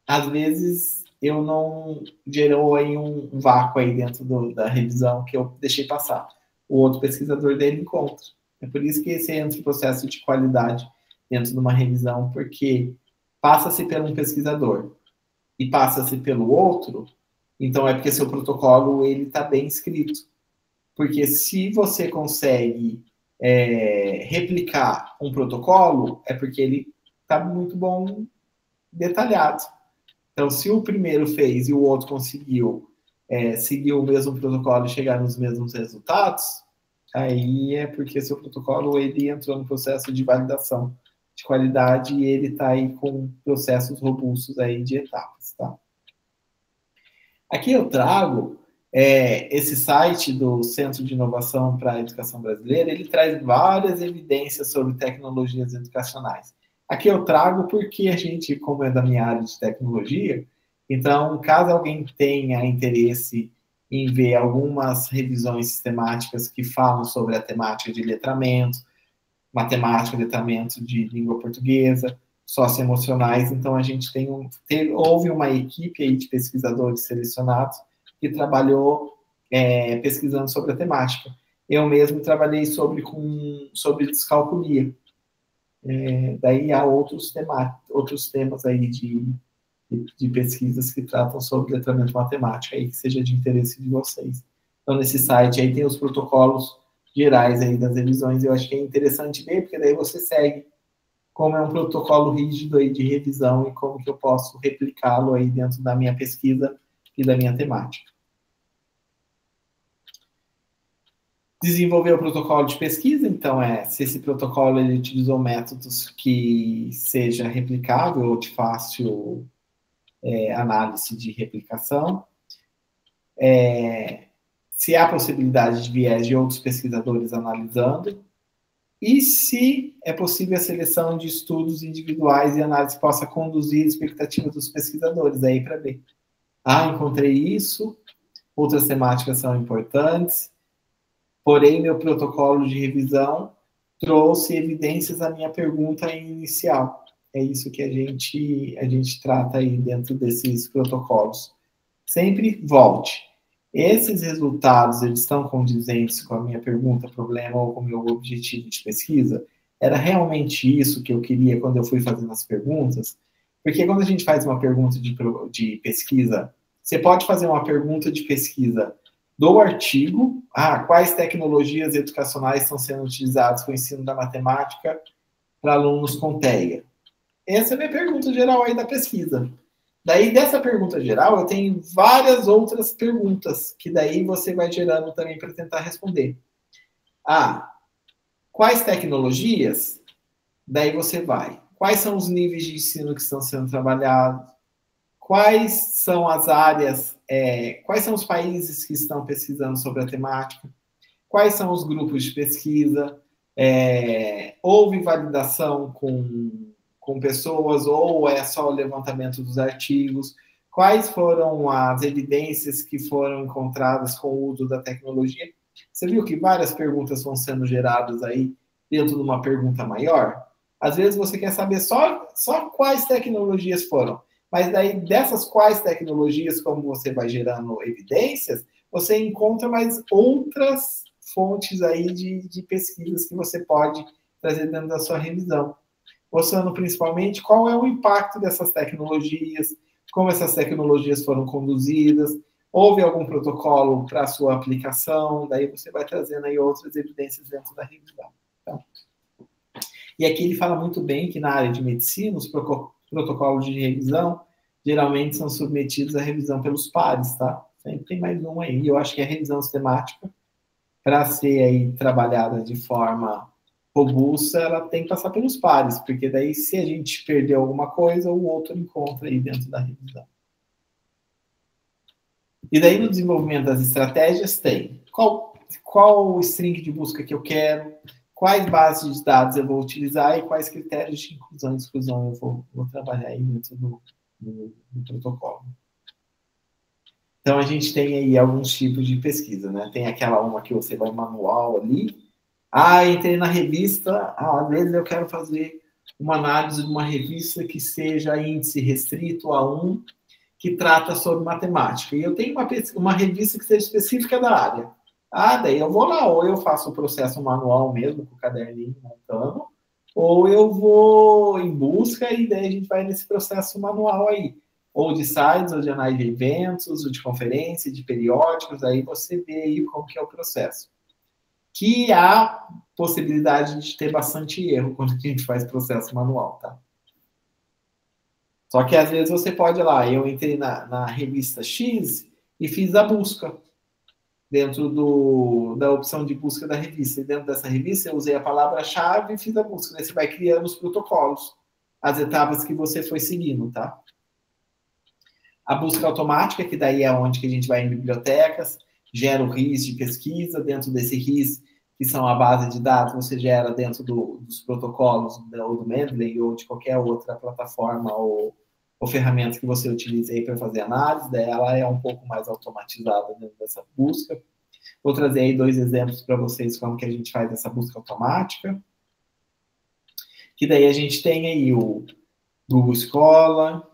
às vezes eu não gerou aí um vácuo aí dentro da revisão que eu deixei passar. O outro pesquisador dele encontra. É por isso que esse entra o processo de qualidade dentro de uma revisão, porque passa-se por um pesquisador e passa-se pelo outro, então é porque seu protocolo ele está bem escrito. Porque se você consegue replicar um protocolo, é porque ele está muito bom detalhado. Então, se o primeiro fez e o outro conseguiu seguir o mesmo protocolo e chegar nos mesmos resultados, aí é porque seu protocolo ele entrou no processo de validação de qualidade e ele está aí com processos robustos aí de etapas, tá? Aqui eu trago esse site do Centro de Inovação para a Educação Brasileira, ele traz várias evidências sobre tecnologias educacionais. Aqui eu trago porque a gente, como é da minha área de tecnologia, então, caso alguém tenha interesse em ver algumas revisões sistemáticas que falam sobre a temática de letramento, matemática, letramento de língua portuguesa, socioemocionais, então a gente houve uma equipe aí de pesquisadores selecionados que trabalhou pesquisando sobre a temática. Eu mesmo trabalhei sobre descalculia. Daí há outros temas aí de pesquisas que tratam sobre letramento matemático, aí que seja de interesse de vocês. Então, nesse site aí tem os protocolos gerais aí das revisões, eu acho que é interessante ver, porque daí você segue como é um protocolo rígido aí de revisão e como que eu posso replicá-lo aí dentro da minha pesquisa e da minha temática. Desenvolver o protocolo de pesquisa, então, se esse protocolo ele utilizou métodos que seja replicável ou de fácil análise de replicação, se há possibilidade de viés de outros pesquisadores analisando, e se é possível a seleção de estudos individuais e análise possa conduzir a expectativa dos pesquisadores, aí para ver. Encontrei isso, outras temáticas são importantes, porém, meu protocolo de revisão trouxe evidências à minha pergunta inicial. É isso que a gente trata aí dentro desses protocolos. Sempre volte. Esses resultados, eles estão condizentes com a minha pergunta, problema ou com o meu objetivo de pesquisa? Era realmente isso que eu queria quando eu fui fazendo as perguntas? Porque quando a gente faz uma pergunta de pesquisa, você pode fazer uma pergunta de pesquisa do artigo, quais tecnologias educacionais estão sendo utilizadas com o ensino da matemática para alunos com TEA? Essa é a minha pergunta geral aí da pesquisa. Daí, dessa pergunta geral, eu tenho várias outras perguntas, que daí você vai gerando também para tentar responder. Quais tecnologias? Daí você vai. Quais são os níveis de ensino que estão sendo trabalhados? Quais são as áreas, quais são os países que estão pesquisando sobre a temática? Quais são os grupos de pesquisa? Houve validação com pessoas ou é só o levantamento dos artigos? Quais foram as evidências que foram encontradas com o uso da tecnologia? Você viu que várias perguntas vão sendo geradas aí dentro de uma pergunta maior? Às vezes você quer saber só quais tecnologias foram, mas daí dessas quais tecnologias, como você vai gerando evidências, você encontra mais outras fontes aí de pesquisas que você pode trazer dentro da sua revisão. Mostrando principalmente qual é o impacto dessas tecnologias, como essas tecnologias foram conduzidas, houve algum protocolo para a sua aplicação, daí você vai trazendo aí outras evidências dentro da revisão. Então, e aqui ele fala muito bem que na área de medicina, os protocolos de revisão geralmente são submetidos à revisão pelos pares, tá? Sempre tem mais um aí. Eu acho que a revisão sistemática, para ser aí trabalhada de forma robusta, ela tem que passar pelos pares, porque daí se a gente perder alguma coisa, o outro encontra aí dentro da revisão. E daí no desenvolvimento das estratégias tem qual o string de busca que eu quero, quais bases de dados eu vou utilizar e quais critérios de inclusão e exclusão eu vou trabalhar aí dentro do protocolo. Então, a gente tem aí alguns tipos de pesquisa, né? Tem aquela uma que você vai manual ali. Entrei na revista, às vezes eu quero fazer uma análise de uma revista que seja índice restrito a 1, que trata sobre matemática. E eu tenho uma revista que seja específica da área. Daí eu vou lá, ou eu faço o processo manual mesmo, com o caderninho montando, ou eu vou em busca e daí a gente vai nesse processo manual aí. Ou de sites, ou de análise de eventos, ou de conferência, de periódicos, aí você vê aí como que é o processo. Que há possibilidade de ter bastante erro quando a gente faz processo manual, tá? Só que às vezes você pode ir lá, eu entrei na revista X e fiz a busca dentro da opção de busca da revista. E dentro dessa revista eu usei a palavra-chave e fiz a busca. Daí você vai criando os protocolos, as etapas que você foi seguindo, tá? A busca automática, que daí é onde que a gente vai em bibliotecas, gera o RIS de pesquisa, dentro desse RIS, que são a base de dados, você gera dentro dos protocolos, ou do Mendeley, ou de qualquer outra plataforma ou ferramenta que você utilize aí para fazer análise, daí ela é um pouco mais automatizada dentro dessa busca. Vou trazer aí 2 exemplos para vocês como que a gente faz essa busca automática. Que daí a gente tem aí Google Scholar,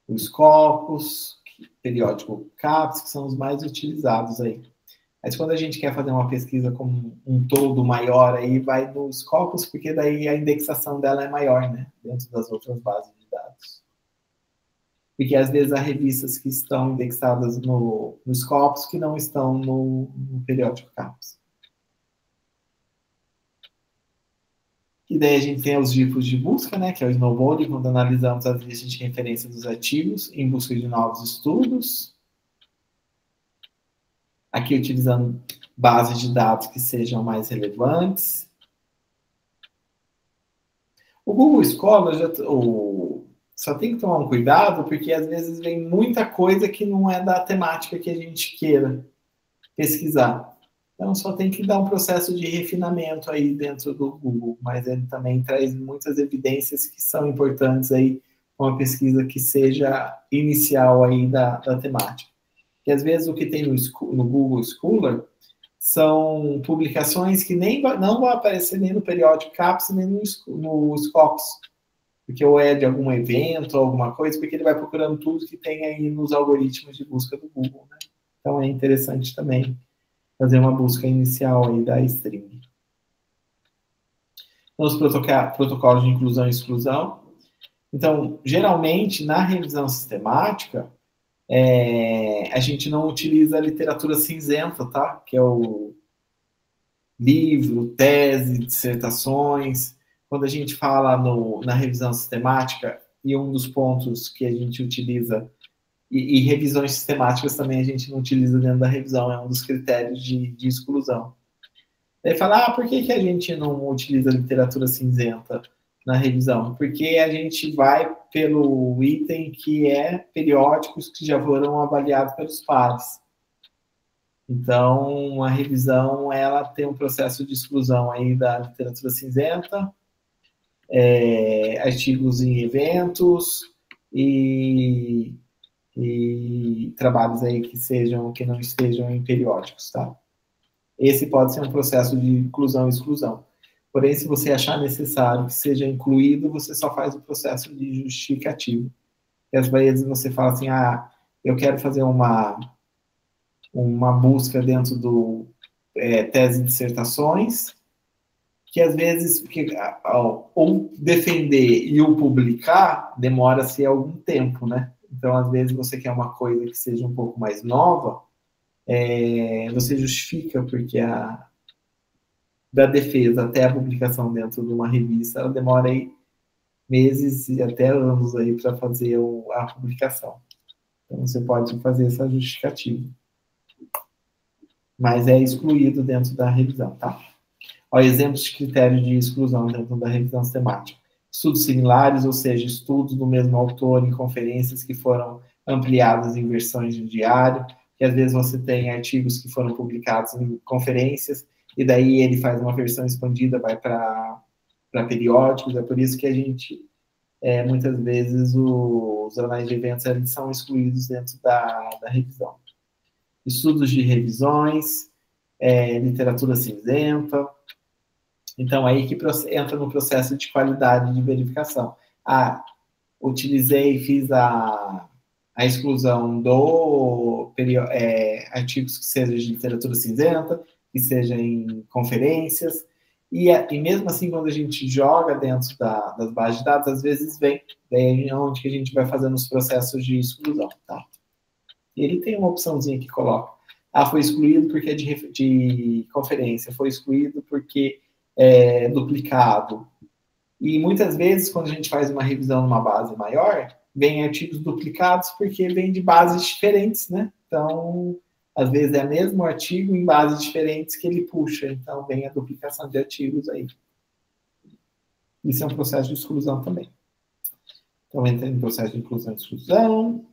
o Scopus, periódico CAPES, que são os mais utilizados aí. Mas quando a gente quer fazer uma pesquisa com um todo maior, aí vai no Scopus, porque daí a indexação dela é maior, né? Dentro das outras bases de dados. Porque às vezes há revistas que estão indexadas no Scopus que não estão no periódico CAPES. E daí a gente tem os tipos de busca, né? Que é o snowballing, quando analisamos as listas de referência dos artigos em busca de novos estudos. Aqui utilizando bases de dados que sejam mais relevantes. O Google Scholar só tem que tomar um cuidado, porque às vezes vem muita coisa que não é da temática que a gente queira pesquisar. Então, só tem que dar um processo de refinamento aí dentro do Google, mas ele também traz muitas evidências que são importantes aí para uma pesquisa que seja inicial aí da temática. E às vezes o que tem no Google Scholar são publicações que não vão aparecer nem no periódico CAPES, nem no Scopus, porque ou é de algum evento, alguma coisa, porque ele vai procurando tudo que tem aí nos algoritmos de busca do Google, né? Então é interessante também fazer uma busca inicial aí da string. Os protocolos de inclusão e exclusão. Então, geralmente, na revisão sistemática, a gente não utiliza a literatura cinzenta, tá? Que é o livro, tese, dissertações. Quando a gente fala na revisão sistemática, e um dos pontos que a gente utiliza, e revisões sistemáticas também a gente não utiliza dentro da revisão, é um dos critérios de exclusão. Daí fala, por que a gente não utiliza literatura cinzenta na revisão? Porque a gente vai pelo item que é periódicos que já foram avaliados pelos pares. Então, a revisão, ela tem um processo de exclusão aí da literatura cinzenta, artigos em eventos e trabalhos aí que não estejam em periódicos, tá? Esse pode ser um processo de inclusão e exclusão. Porém, se você achar necessário que seja incluído, você só faz o processo de justificativo. E às vezes você fala assim, eu quero fazer uma busca dentro do tese e dissertações, que às vezes ou defender e o publicar demora-se algum tempo, né? Então, às vezes, você quer uma coisa que seja um pouco mais nova, você justifica, porque da defesa até a publicação dentro de uma revista, ela demora aí meses e até anos aí para fazer a publicação. Então, você pode fazer essa justificativa. Mas é excluído dentro da revisão, tá? Exemplos de critérios de exclusão dentro da revisão sistemática. Estudos similares, ou seja, estudos do mesmo autor em conferências que foram ampliadas em versões de diário, que às vezes você tem artigos que foram publicados em conferências, e daí ele faz uma versão expandida, vai para periódicos, é por isso que a gente, muitas vezes, os anais de eventos eles são excluídos dentro da revisão. Estudos de revisões, literatura cinzenta. Então, aí que entra no processo de qualidade de verificação. Fiz a exclusão do artigos que sejam de literatura cinzenta, que sejam em conferências, e mesmo assim, quando a gente joga dentro das bases de dados, às vezes vem onde que a gente vai fazendo os processos de exclusão, tá? E ele tem uma opçãozinha que coloca, foi excluído porque é de conferência, foi excluído porque é duplicado. E muitas vezes, quando a gente faz uma revisão numa base maior, vem artigos duplicados porque vem de bases diferentes, né? Então, às vezes é o mesmo artigo em bases diferentes que ele puxa. Então, vem a duplicação de artigos aí. Isso é um processo de exclusão também. Então, entra em processo de inclusão e exclusão.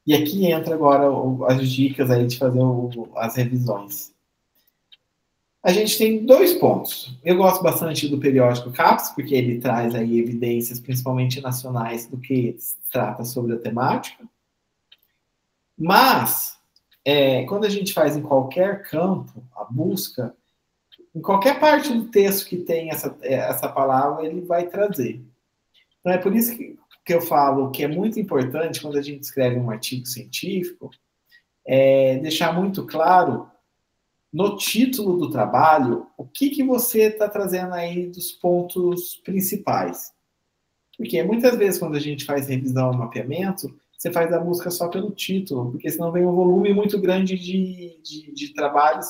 E aqui entra agora as dicas aí de fazer as revisões. A gente tem 2 pontos. Eu gosto bastante do periódico CAPES, porque ele traz aí evidências, principalmente nacionais, do que se trata sobre a temática. Mas, quando a gente faz em qualquer campo a busca, em qualquer parte do texto que tem essa palavra, ele vai trazer. Então, é por isso que eu falo que é muito importante, quando a gente escreve um artigo científico, deixar muito claro, no título do trabalho, o que você está trazendo aí dos pontos principais. Porque muitas vezes, quando a gente faz revisão e mapeamento, você faz a busca só pelo título, porque senão vem um volume muito grande de trabalhos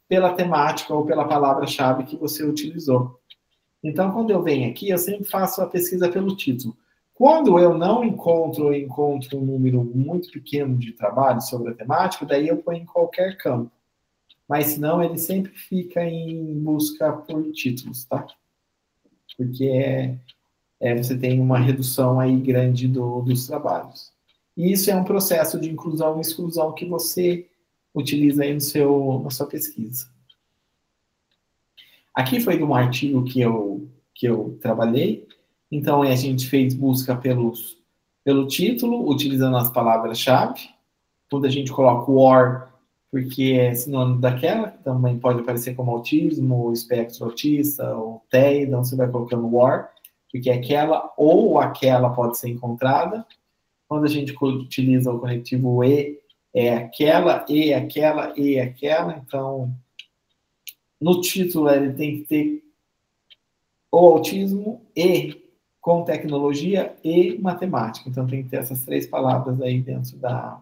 pela temática ou pela palavra-chave que você utilizou. Então, quando eu venho aqui, eu sempre faço a pesquisa pelo título. Quando eu não encontro um número muito pequeno de trabalho sobre a temática, daí eu ponho em qualquer campo. Mas, senão, ele sempre fica em busca por títulos, tá? Porque você tem uma redução aí grande dos trabalhos. E isso é um processo de inclusão e exclusão que você utiliza aí na sua pesquisa. Aqui foi de um artigo que eu trabalhei. Então, a gente fez busca pelo título, utilizando as palavras-chave. Quando a gente coloca o OR, porque é sinônimo daquela, também pode aparecer como autismo, espectro autista, ou TEA, então você vai colocando o OR, porque aquela ou aquela pode ser encontrada. Quando a gente utiliza o conectivo E, é aquela, e aquela, e aquela. Então, no título, ele tem que ter o autismo e com tecnologia e matemática. Então, tem que ter essas 3 palavras aí dentro da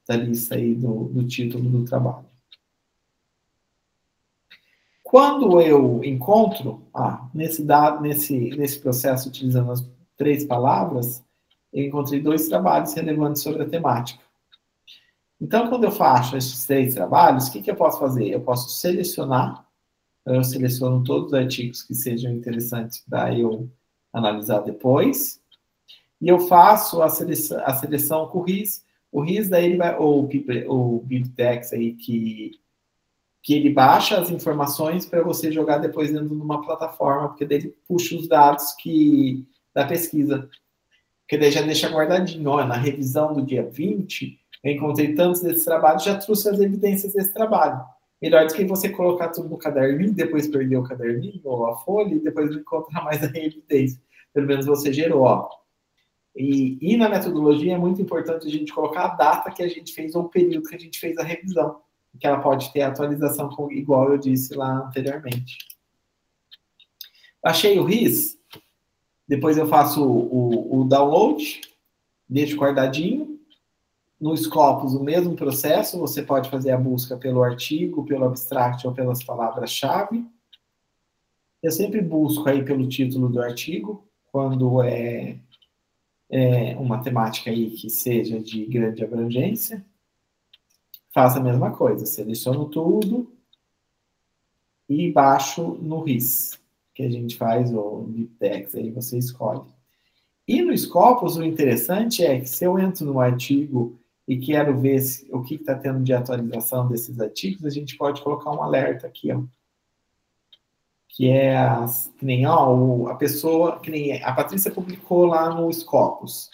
lista aí do título do trabalho. Quando eu encontro, nesse processo, utilizando as 3 palavras, eu encontrei 2 trabalhos relevantes sobre a temática. Então, quando eu faço esses 3 trabalhos, o que eu posso fazer? Eu posso selecionar. Eu seleciono todos os artigos que sejam interessantes para eu analisar depois. E eu faço a seleção com o RIS. O RIS, daí ele vai, ou o BibTeX aí, que ele baixa as informações para você jogar depois dentro de uma plataforma, porque daí ele puxa os dados da pesquisa. Porque daí já deixa guardadinho. Ó, na revisão do dia 20, eu encontrei tantos desses trabalhos, já trouxe as evidências desse trabalho. Melhor do que você colocar tudo no caderninho, depois perder o caderninho ou a folha, e depois não encontrar mais a evidência. Pelo menos você gerou, ó. E na metodologia é muito importante a gente colocar a data que a gente fez ou o período que a gente fez a revisão, que ela pode ter atualização, igual eu disse lá anteriormente. Achei o RIS, depois eu faço o download, deixo guardadinho. No Scopus, o mesmo processo, você pode fazer a busca pelo artigo, pelo abstract ou pelas palavras-chave. Eu sempre busco aí pelo título do artigo, quando é uma temática aí que seja de grande abrangência. Faço a mesma coisa, seleciono tudo e baixo no RIS, que a gente faz, ou no BibTeX, aí você escolhe. E no Scopus, o interessante é que se eu entro no artigo e quero ver o que está tendo de atualização desses artigos, a gente pode colocar um alerta aqui, ó. Que é que nem a pessoa, que nem a Patrícia publicou lá no Scopus.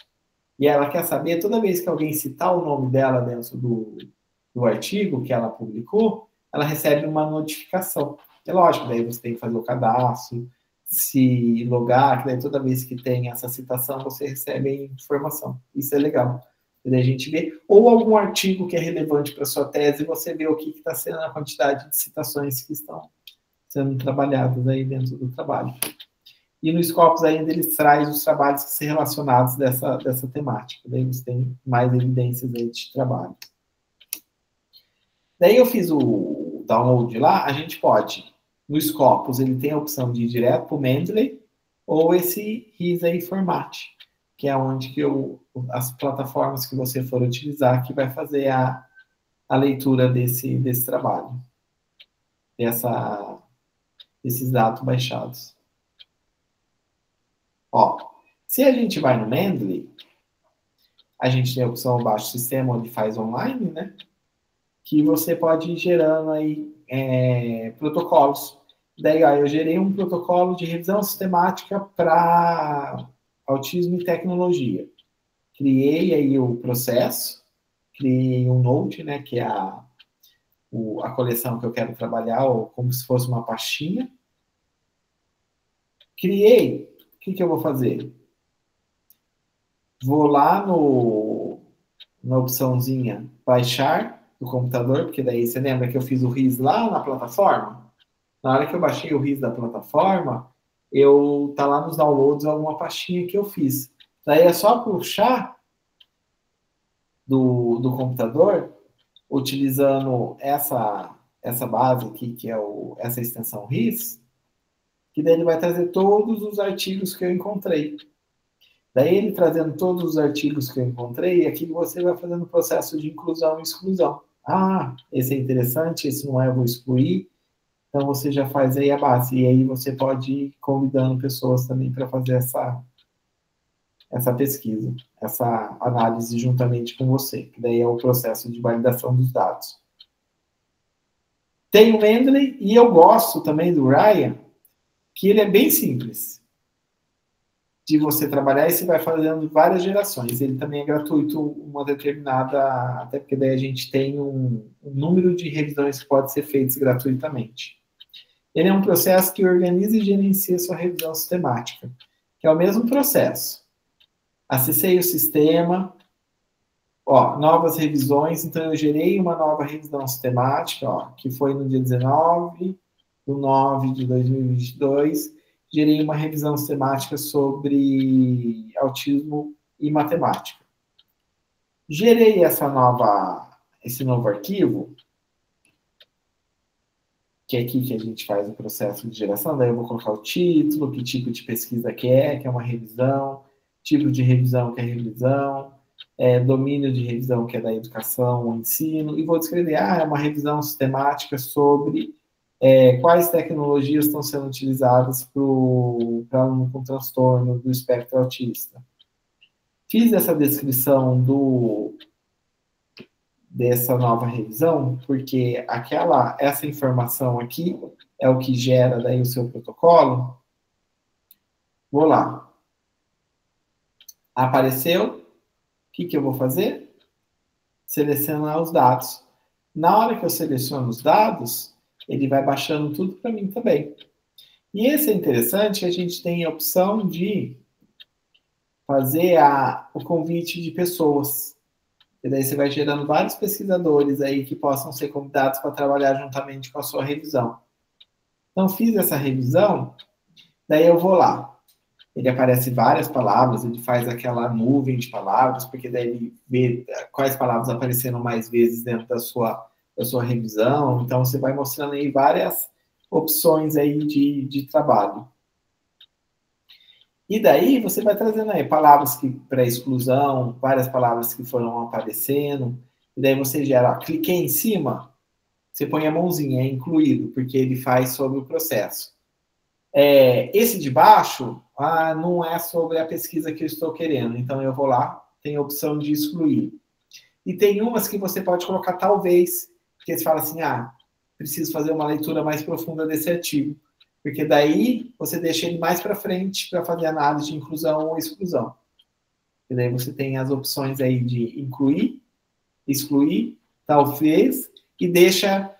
E ela quer saber, toda vez que alguém citar o nome dela dentro do artigo que ela publicou, ela recebe uma notificação. É lógico, daí você tem que fazer o cadastro, se logar, que daí toda vez que tem essa citação, você recebe a informação. Isso é legal. E daí a gente vê, ou algum artigo que é relevante para a sua tese, você vê o que está sendo a quantidade de citações que estão sendo trabalhadas aí dentro do trabalho. E no Scopus ainda ele traz os trabalhos que são relacionados dessa temática. Daí você tem mais evidências aí de trabalho. Daí eu fiz o download lá, a gente pode, no Scopus, ele tem a opção de ir direto para o Mendeley, ou esse RIS aí Format, que é onde as plataformas que você for utilizar que vai fazer a leitura desse trabalho, desses dados baixados. Ó, se a gente vai no Mendeley, a gente tem a opção abaixo sistema, onde faz online, né? Que você pode ir gerando aí protocolos. Daí, ó, eu gerei um protocolo de revisão sistemática para autismo e tecnologia. Criei aí o processo, criei um Note, né, que é a coleção que eu quero trabalhar, ou como se fosse uma pastinha. Criei que eu vou fazer? Vou lá na opçãozinha baixar do computador, porque daí você lembra que eu fiz o RIS lá na plataforma? Na hora que eu baixei o RIS da plataforma, tá lá nos downloads alguma pastinha que eu fiz. Daí é só puxar do computador, utilizando essa base aqui, que é essa extensão RIS, que daí ele vai trazer todos os artigos que eu encontrei. Daí ele trazendo todos os artigos que eu encontrei, aqui você vai fazendo o processo de inclusão e exclusão. Ah, esse é interessante, esse não é, eu vou excluir. Então você já faz aí a base. E aí você pode ir convidando pessoas também para fazer essa pesquisa, essa análise juntamente com você, que daí é o processo de validação dos dados. Tem o Mendeley, e eu gosto também do Ryan, que ele é bem simples de você trabalhar, e você vai fazendo várias gerações. Ele também é gratuito, uma determinada, até porque daí a gente tem um número de revisões que pode ser feitas gratuitamente. Ele é um processo que organiza e gerencia sua revisão sistemática, que é o mesmo processo. Acessei o sistema, novas revisões, então eu gerei uma nova revisão sistemática, que foi no dia 19/9/2022, gerei uma revisão sistemática sobre autismo e matemática. Gerei esse novo arquivo, que é aqui que a gente faz o processo de geração, daí eu vou colocar o título, que tipo de pesquisa que é uma revisão, tipo de revisão que é revisão, domínio de revisão que é da educação, o ensino, e vou descrever, é uma revisão sistemática sobre quais tecnologias estão sendo utilizadas para aluno com transtorno do espectro autista. Fiz essa descrição dessa nova revisão, porque essa informação aqui é o que gera daí o seu protocolo. Vou lá. Apareceu. O que eu vou fazer? Selecionar os dados. Na hora que eu seleciono os dados, ele vai baixando tudo para mim também. E esse é interessante, a gente tem a opção de fazer o convite de pessoas. E daí você vai gerando vários pesquisadores aí que possam ser convidados para trabalhar juntamente com a sua revisão. Então, fiz essa revisão, daí eu vou lá. Ele aparece várias palavras, ele faz aquela nuvem de palavras, porque daí ele vê quais palavras apareceram mais vezes dentro da sua revisão. Então, você vai mostrando aí várias opções aí de trabalho. E daí você vai trazendo aí palavras para exclusão, várias palavras que foram aparecendo, e daí você gera, cliquei em cima, você põe a mãozinha, é incluído, porque ele faz sobre o processo. Esse de baixo, não é sobre a pesquisa que eu estou querendo, então eu vou lá, tem a opção de excluir. E tem umas que você pode colocar talvez, porque você fala assim, preciso fazer uma leitura mais profunda desse artigo. Porque daí você deixa ele mais para frente para fazer análise de inclusão ou exclusão. E daí você tem as opções aí de incluir, excluir, talvez, e deixa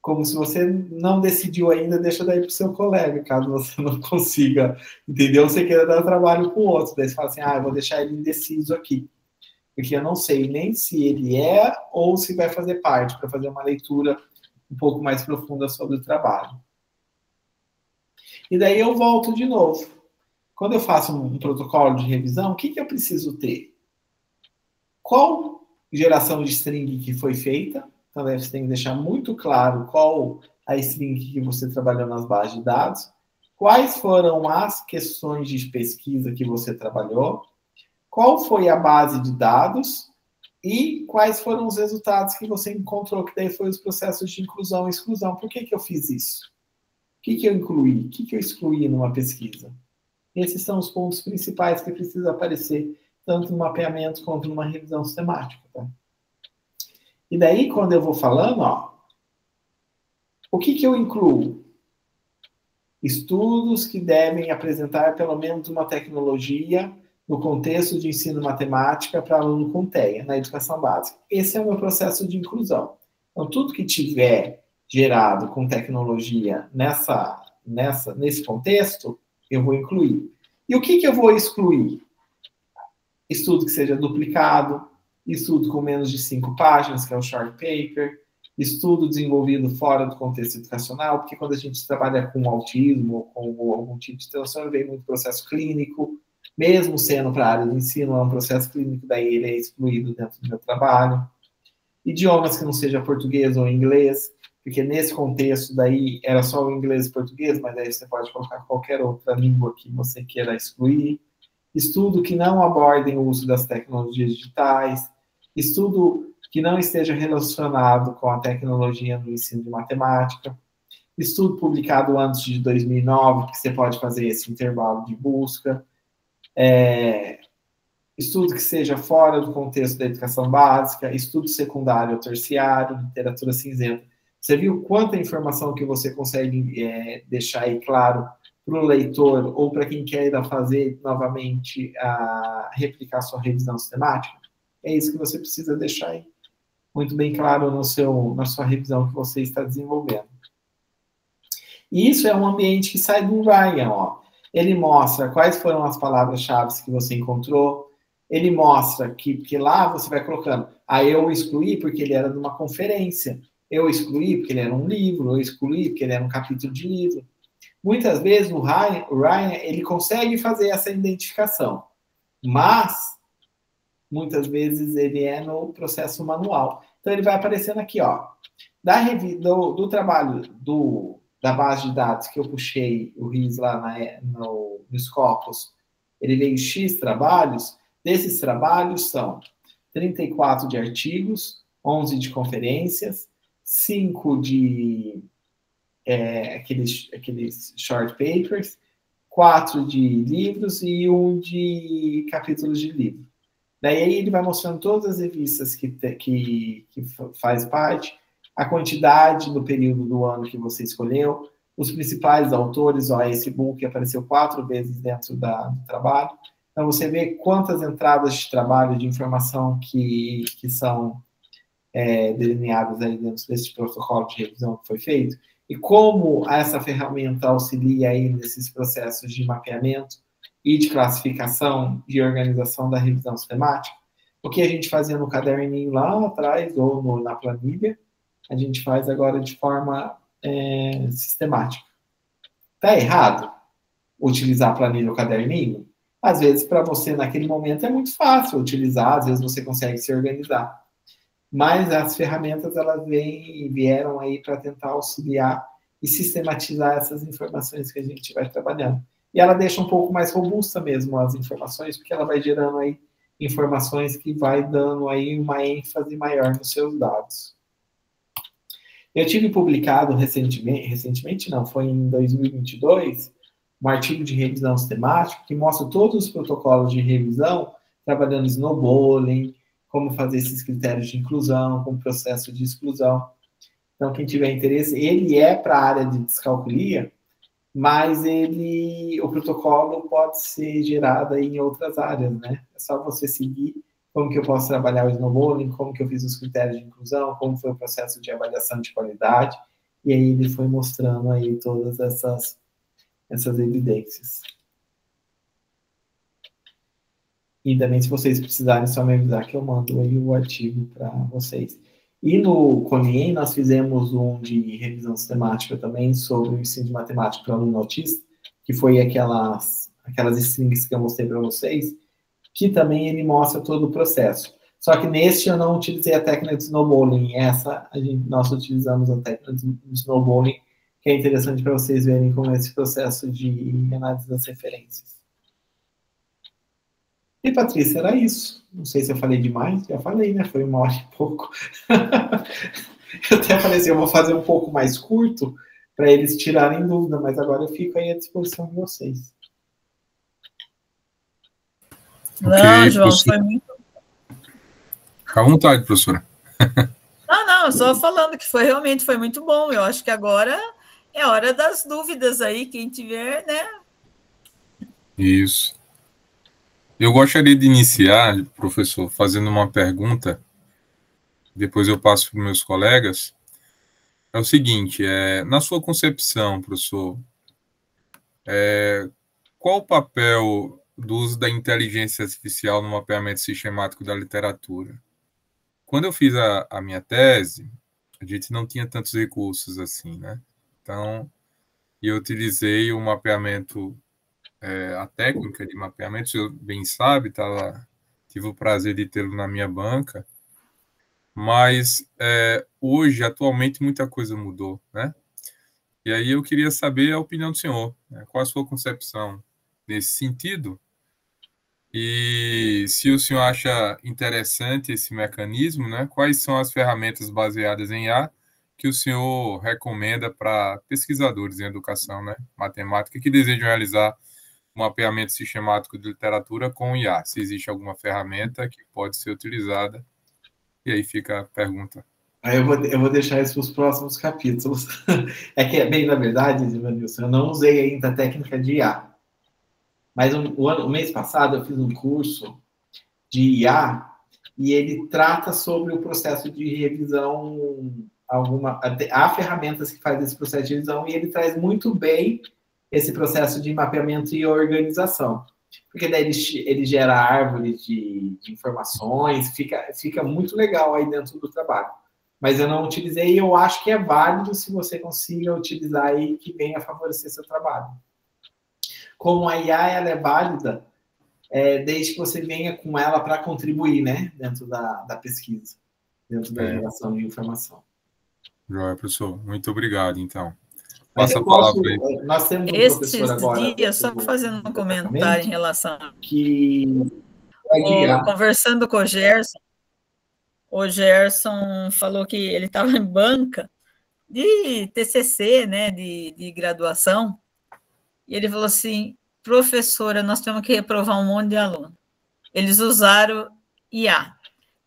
como se você não decidiu ainda, deixa daí para o seu colega, caso você não consiga, entendeu? Você queira dar trabalho com o outro. Daí você fala assim, eu vou deixar ele indeciso aqui. Porque eu não sei nem se ele ou se vai fazer parte, para fazer uma leitura um pouco mais profunda sobre o trabalho. E daí eu volto de novo. Quando eu faço um protocolo de revisão, o que eu preciso ter? Qual geração de string que foi feita? Então, você tem que deixar muito claro qual a string que você trabalhou nas bases de dados. Quais foram as questões de pesquisa que você trabalhou? Qual foi a base de dados? E quais foram os resultados que você encontrou, que daí foi os processos de inclusão e exclusão. Por que eu fiz isso? O que eu incluí? O que eu excluí numa pesquisa? Esses são os pontos principais que precisam aparecer, tanto no mapeamento quanto numa revisão sistemática. Tá? E daí, quando eu vou falando, o que eu incluo? Estudos que devem apresentar pelo menos uma tecnologia no contexto de ensino matemática para aluno com TEA, na educação básica. Esse é o meu processo de inclusão. Então, tudo que tiver gerado com tecnologia nesse contexto, eu vou incluir. E o que eu vou excluir? Estudo que seja duplicado, estudo com menos de 5 páginas, que é o short paper, estudo desenvolvido fora do contexto educacional, porque quando a gente trabalha com autismo ou com algum tipo de transtorno, vem muito processo clínico, mesmo sendo para a área do ensino, é um processo clínico, daí ele é excluído dentro do meu trabalho. Idiomas que não seja português ou inglês, porque nesse contexto daí era só o inglês e português, mas aí você pode colocar qualquer outra língua que você queira excluir. Estudo que não abordem o uso das tecnologias digitais, estudo que não esteja relacionado com a tecnologia no ensino de matemática, estudo publicado antes de 2009, que você pode fazer esse intervalo de busca, estudo que seja fora do contexto da educação básica, estudo secundário ou terciário, literatura cinzenta. Você viu quanta informação que você consegue deixar aí claro para o leitor ou para quem quer ir a fazer novamente replicar sua revisão sistemática? É isso que você precisa deixar aí muito bem claro na sua revisão que você está desenvolvendo. E isso é um ambiente que sai do Ryan, ó. Ele mostra quais foram as palavras-chave que você encontrou, ele mostra que lá você vai colocando, eu excluí porque ele era de uma conferência, eu excluí porque ele era um livro, eu excluí porque ele era um capítulo de livro. Muitas vezes o Ryan ele consegue fazer essa identificação, mas muitas vezes ele é no processo manual. Então ele vai aparecendo aqui, ó, do trabalho da base de dados que eu puxei o RIS lá no Scopus, ele veio X trabalhos, desses trabalhos são 34 de artigos, 11 de conferências, 5 de aqueles short papers, 4 de livros e 1 de capítulos de livro. Daí ele vai mostrando todas as revistas que faz parte, a quantidade no período do ano que você escolheu, os principais autores, ó, esse book apareceu 4 vezes dentro do trabalho. Então, você vê quantas entradas de trabalho, de informação que são delineadas aí dentro desse protocolo de revisão que foi feito, e como essa ferramenta auxilia aí nesses processos de mapeamento e de classificação e organização da revisão sistemática. O que a gente fazia no caderninho lá atrás, ou na planilha, a gente faz agora de forma sistemática. Está errado utilizar a planilha ou caderninho? Às vezes, para você, naquele momento, é muito fácil utilizar, às vezes você consegue se organizar. Mas as ferramentas, elas vieram aí para tentar auxiliar e sistematizar essas informações que a gente vai trabalhando. E ela deixa um pouco mais robusta mesmo as informações, porque ela vai gerando aí informações que vai dando aí uma ênfase maior nos seus dados. Eu tive publicado recentemente não, foi em 2022, um artigo de revisão sistemática que mostra todos os protocolos de revisão, trabalhando snowballing, como fazer esses critérios de inclusão, como processo de exclusão. Então, quem tiver interesse, ele é para a área de descalculia, mas o protocolo pode ser gerado aí em outras áreas, né? É só você seguir como que eu posso trabalhar o snowballing, como que eu fiz os critérios de inclusão, como foi o processo de avaliação de qualidade, e aí ele foi mostrando aí todas essas evidências. E também, se vocês precisarem, só me avisar que eu mando aí o artigo para vocês. E no CONIEM, nós fizemos um de revisão sistemática também sobre o ensino de matemática para aluno autista, que foi aquelas strings que eu mostrei para vocês, que também ele mostra todo o processo. Só que neste eu não utilizei a técnica de snowballing. Nós utilizamos a técnica de snowballing, que é interessante para vocês verem como é esse processo de análise das referências. E, Patrícia, era isso. Não sei se eu falei demais. Já falei, né? Foi 1 hora e pouco. Eu até falei assim, eu vou fazer um pouco mais curto para eles tirarem dúvida, mas agora eu fico aí à disposição de vocês. Não, okay, João, professora. Foi muito... Fica à vontade, professora. Não, só falando que realmente foi muito bom. Eu acho que agora é hora das dúvidas aí, quem tiver, né? Isso. Eu gostaria de iniciar, professor, fazendo uma pergunta, depois eu passo para os meus colegas. É o seguinte, na sua concepção, professor, qual o papel do uso da inteligência artificial no mapeamento sistemático da literatura? Quando eu fiz a minha tese, a gente não tinha tantos recursos assim, né? Então, eu utilizei o mapeamento, a técnica de mapeamento, você bem sabe, tive o prazer de tê-lo na minha banca, mas hoje, atualmente, muita coisa mudou, né? E aí eu queria saber a opinião do senhor, né? Qual a sua concepção nesse sentido? E se o senhor acha interessante esse mecanismo, né? Quais são as ferramentas baseadas em IA que o senhor recomenda para pesquisadores em educação, né, matemática, que desejam realizar um mapeamento sistemático de literatura com IA? Se existe alguma ferramenta que pode ser utilizada. E aí fica a pergunta. Aí eu vou deixar isso para os próximos capítulos. É que, bem, na verdade, Ivanilson, eu não usei ainda a técnica de IA. Mas o mês passado eu fiz um curso de IA e ele trata sobre o processo de revisão. Há ferramentas que fazem esse processo de revisão e ele traz muito bem esse processo de mapeamento e organização. Porque daí ele gera árvores de informações, fica muito legal aí dentro do trabalho. Mas eu não utilizei e eu acho que é válido se você consiga utilizar aí que venha favorecer seu trabalho. Como a IA ela é válida, desde que você venha com ela para contribuir, né, dentro da pesquisa, dentro da geração de informação. Joia, professor. Muito obrigado, então. Passa a palavra aí. Nós temos um professor agora. Esses dias, só fazendo um comentário em relação que conversando com o Gerson falou que ele estava em banca de TCC, né, de graduação, e ele falou assim: professora, nós temos que reprovar um monte de aluno. Eles usaram IA.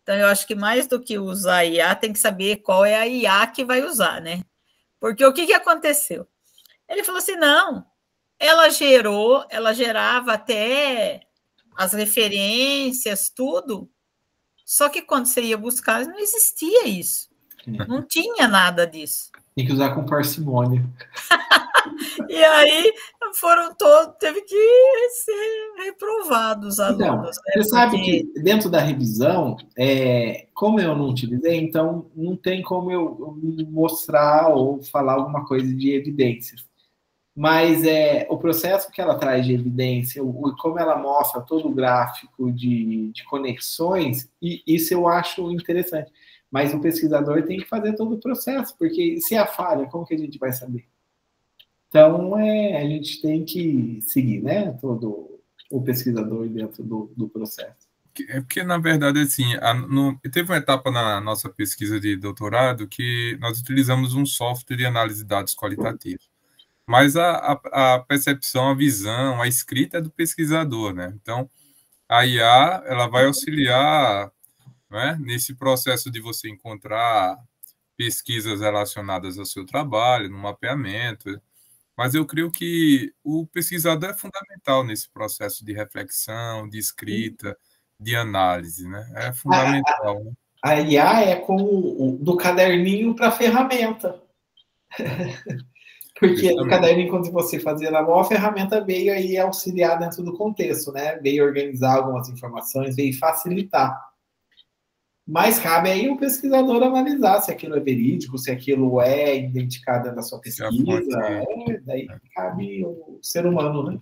Então, eu acho que mais do que usar IA, tem que saber qual é a IA que vai usar, né? Porque o que aconteceu? Ele falou assim, não, ela gerava até as referências, tudo, só que quando você ia buscar, não existia isso. Não tinha nada disso. Tem que usar com parcimônia. E aí teve que ser reprovados os alunos. Então, você sabe que dentro da revisão, como eu não utilizei, então não tem como eu mostrar ou falar alguma coisa de evidências. Mas o processo que ela traz de evidência, como ela mostra todo o gráfico de conexões, isso eu acho interessante. Mas o pesquisador tem que fazer todo o processo, porque se há falha, como que a gente vai saber? Então, a gente tem que seguir, né, todo o pesquisador dentro do processo. Porque, na verdade, assim, teve uma etapa na nossa pesquisa de doutorado que nós utilizamos um software de análise de dados qualitativos. Mas a percepção, a visão, a escrita é do pesquisador, né? Então, a IA, ela vai auxiliar, né, nesse processo de você encontrar pesquisas relacionadas ao seu trabalho, no mapeamento. Mas eu creio que o pesquisador é fundamental nesse processo de reflexão, de escrita, de análise, né? É fundamental. Né? A IA é como do caderninho para a ferramenta. Porque o caderninho, quando você fazia na mão, a ferramenta veio aí auxiliar dentro do contexto, né? Veio organizar algumas informações, veio facilitar. Mas cabe aí o pesquisador analisar se aquilo é verídico, se aquilo é identificado dentro da sua pesquisa. Daí cabe o ser humano, né?